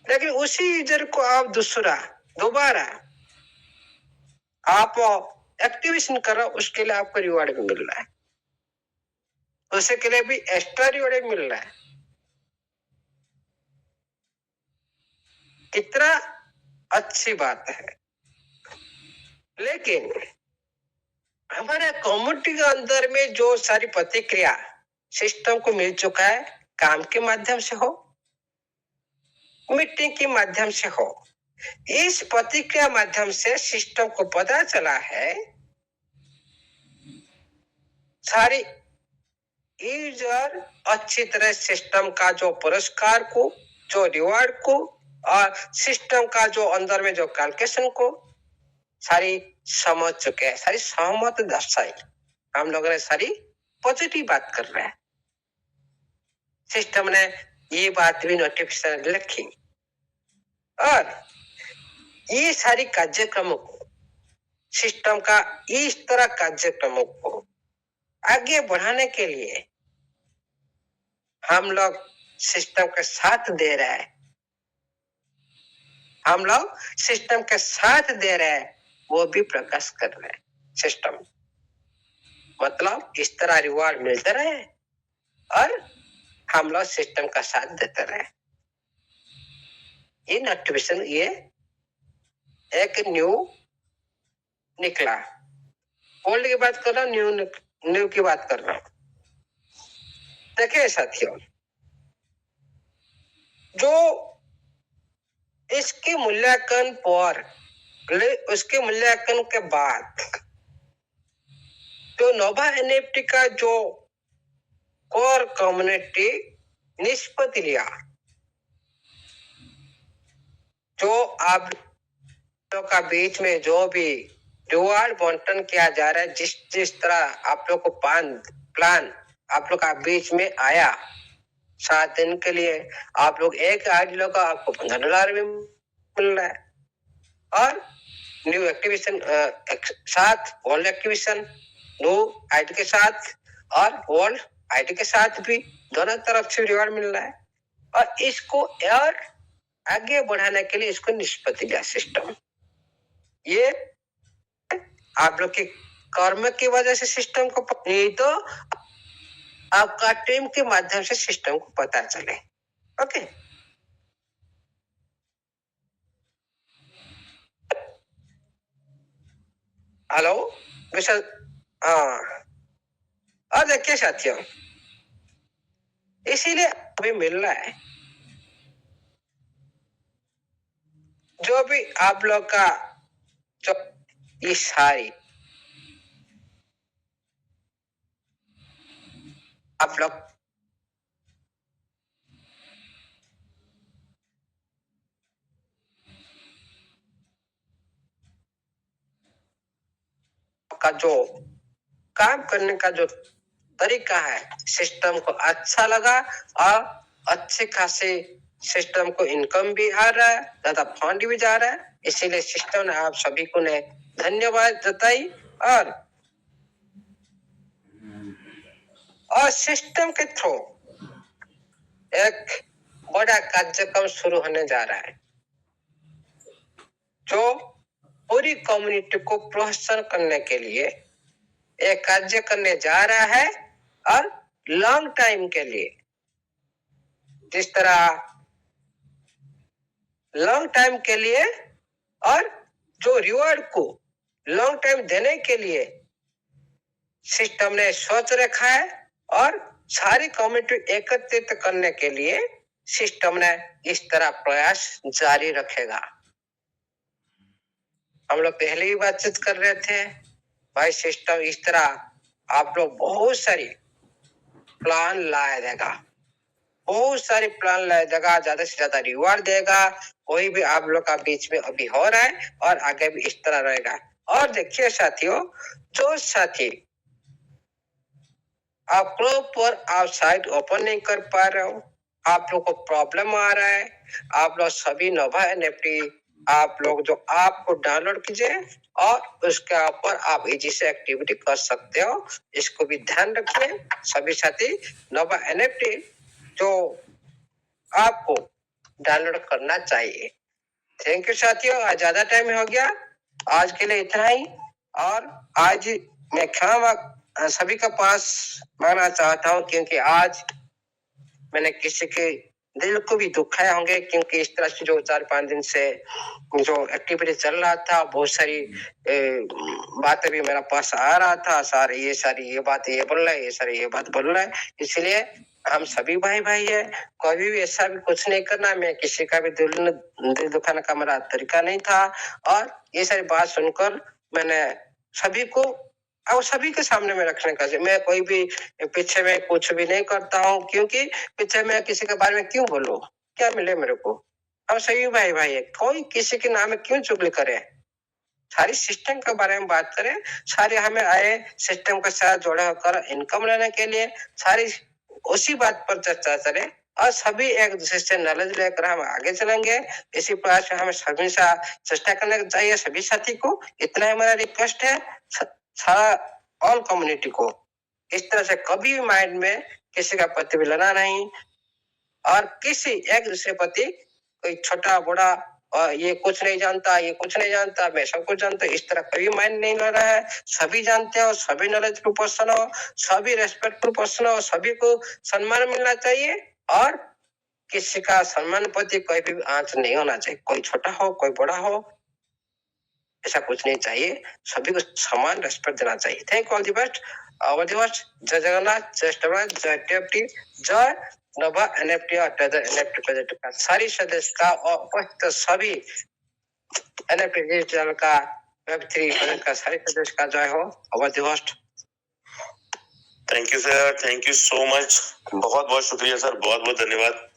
लेकिन उसी यूजर को आप दोबारा आप एक्टिवेशन कर रहे हो, उसके लिए आपको रिवॉर्ड भी मिल रहा है, उसके लिए भी एक्स्ट्रा रिवॉर्ड मिल रहा है। कितना अच्छी बात है। लेकिन हमारे कम्युनिटी के अंदर में जो सारी प्रतिक्रिया सिस्टम को मिल चुका है, काम के माध्यम से हो, मीटिंग के माध्यम से हो, इस प्रतिक्रिया माध्यम से सिस्टम को पता चला है सारी यूजर अच्छी तरह सिस्टम का जो पुरस्कार को, जो रिवार्ड को, और सिस्टम का जो अंदर में जो कैलकुलेशन को सारी समझ चुके हैं, सारी सहमत दर्शाई। हम लोगों ने सारी पॉजिटिव बात कर रहे हैं। सिस्टम ने ये बात भी नोटिफिकेशन लिखी। और ये सारी कार्यक्रमों को, सिस्टम का इस तरह कार्यक्रमों को आगे बढ़ाने के लिए हम लोग सिस्टम का साथ दे रहे हैं। हम लोग सिस्टम के साथ दे रहे हैं, वो भी प्रकाश कर रहे हैं। सिस्टम मतलब इस तरह रिवॉर्ड मिलते रहे और हम लोग सिस्टम का साथ देते रहे। ये नोटिफिकेशन, ये एक न्यू निकला। ओल्ड की बात कर रहा हूँ, न्यू की बात कर रहा हूँ। देखिए साथियों, जो इसके मूल्यांकन पर, उसके मूल्यांकन के बाद जो नोवा एनएफटी का जो कोर कम्युनिटी निष्पत्ति लिया, जो आप लोग का बीच में जो भी रिवार्ड बंटन किया जा रहा है, जिस तरह आप लोग को प्लान आप लोग का बीच में आया 7 दिन के लिए, आप लोग एक आईडी लोग का आपको $15 भी मिल रहा है। और न्यू एक्टिवेशन साथ ओल्ड एक्टिवेशन न्यू आईडी के साथ और ओल्ड आईडी के साथ भी दोनों तरफ से रिवार्ड मिल रहा है। और इसको और आगे बढ़ाने के लिए इसको निष्पत्ति लिया सिस्टम। ये आप लोग के कर्म की वजह से सिस्टम को, नहीं तो आपका टीम के माध्यम से सिस्टम को पता चले। ओके, हेलो विशाल। हाँ, और देखिए साथियों, इसीलिए अभी मिल रहा है जो भी आप लोग का, जो ये सारी आप लोग का जो काम करने का जो तरीका है, सिस्टम को अच्छा लगा और अच्छे खासे सिस्टम को इनकम भी आ रहा है, ज्यादा फंड भी जा रहा है। इसीलिए सिस्टम ने आप सभी को ने धन्यवाद जताई। और सिस्टम के थ्रू एक बड़ा कार्यक्रम शुरू होने जा रहा है, जो पूरी कम्युनिटी को प्रोत्साहन करने के लिए एक कार्य करने जा रहा है। और लॉन्ग टाइम के लिए, जिस तरह लॉन्ग टाइम के लिए और जो रिवॉर्ड को लॉन्ग टाइम देने के लिए सिस्टम ने सोच रखा है। और सारी कम्युनिटी एकत्रित करने के लिए सिस्टम ने इस तरह प्रयास जारी रखेगा। हम लोग पहले ही बातचीत कर रहे थे, भाई सिस्टम इस तरह आप लोग बहुत सारी प्लान लाया देगा, बहुत सारी प्लान लाया देगा, ज्यादा से ज्यादा रिवार्ड देगा। वही भी आप लोग का बीच में अभी हो रहा है और आगे भी इस तरह रहेगा। और देखिए साथियों, जो साथी आप प्रॉपर आप साइट ओपन नहीं कर पा रहे हो, आप लोग को प्रॉब्लम आ रहा है, आप लोग सभी नोवा एनएफटी आप लोग जो आपको डाउनलोड कीजिए और उसके ऊपर आप इजी से एक्टिविटी कर सकते हो। इसको भी ध्यान रखिए सभी साथी। नोवा एनएफटी जो आपको डाउनलोड करना चाहिए। थैंक यू साथियों, आज ज्यादा टाइम हो गया, आज के लिए इतना ही। और आज मैं क्षमा सभी का पास मांगना चाहता हूँ, क्योंकि आज मैंने किसी के दिल को भी दुखाया होंगे, क्योंकि इस तरह से जो 4-5 दिन से जो एक्टिविटी चल रहा था, बहुत सारी बातें भी मेरा पास आ रहा था, सारी ये बात ये बोल रहा है, ये सारी ये बात बोल रहा है। इसलिए हम सभी भाई है, कभी भी ऐसा भी कुछ नहीं करना। मैं किसी का भी दिल दुखाने का मेरा तरीका नहीं था। और ये सारी बात सुनकर मैंने सभी को और सभी के सामने में रखने का, मैं कोई भी पीछे में कुछ भी नहीं करता हूँ, क्योंकि पीछे में किसी के बारे में क्यों बोलूं, क्या मिले मेरे को। हम सभी भाई है, कोई किसी के नाम में क्यों चुगली करे। सारी सिस्टम के बारे में बात करें, सारे हमें आए सिस्टम के साथ जोड़े होकर इनकम लेने के लिए, सारी उसी बात पर चर्चा करें। और सभी एक दूसरे से नॉलेज लेकर हम आगे चलेंगे। इसी प्रकार से हमें सभी से चेष्टा करना चाहिए, सभी साथी को। इतना ही मेरा रिक्वेस्ट है सारा ऑल कम्युनिटी को। इस तरह से कभी भी माइंड में किसी का प्रति लेना नहीं, और किसी एक दूसरे प्रति कोई छोटा बड़ा और ये कुछ नहीं जानता, ये कुछ नहीं जानता, मैं सब कुछ जानता, इस तरह कभी माइंड नहीं लेना है। सभी जानते हो, सभी नॉलेजफुल पर्सन हो, सभी रेस्पेक्टफुल पर्सन हो, सभी को सम्मान मिलना चाहिए, और किसी का सम्मान प्रति कोई भी आंच नहीं होना चाहिए। कोई छोटा हो, कोई बड़ा हो, ऐसा कुछ नहीं चाहिए। सभी को समान रेस्पेक्ट देना चाहिए। Thank all the best. All the best. जय जगन्नाथ, जय स्टमन, जय टेप्टी, जय नवा एनएफटी और एनएफटी प्रोजेक्ट का सारी सदस्य का और उपस्थित सभी एनएफटी डिजिटल का वेब3 प्रोजेक्ट का सारी सदस्य का जय हो। All the best. Thank you sir, thank you so much. बहुत बहुत शुक्रिया सर, बहुत बहुत धन्यवाद।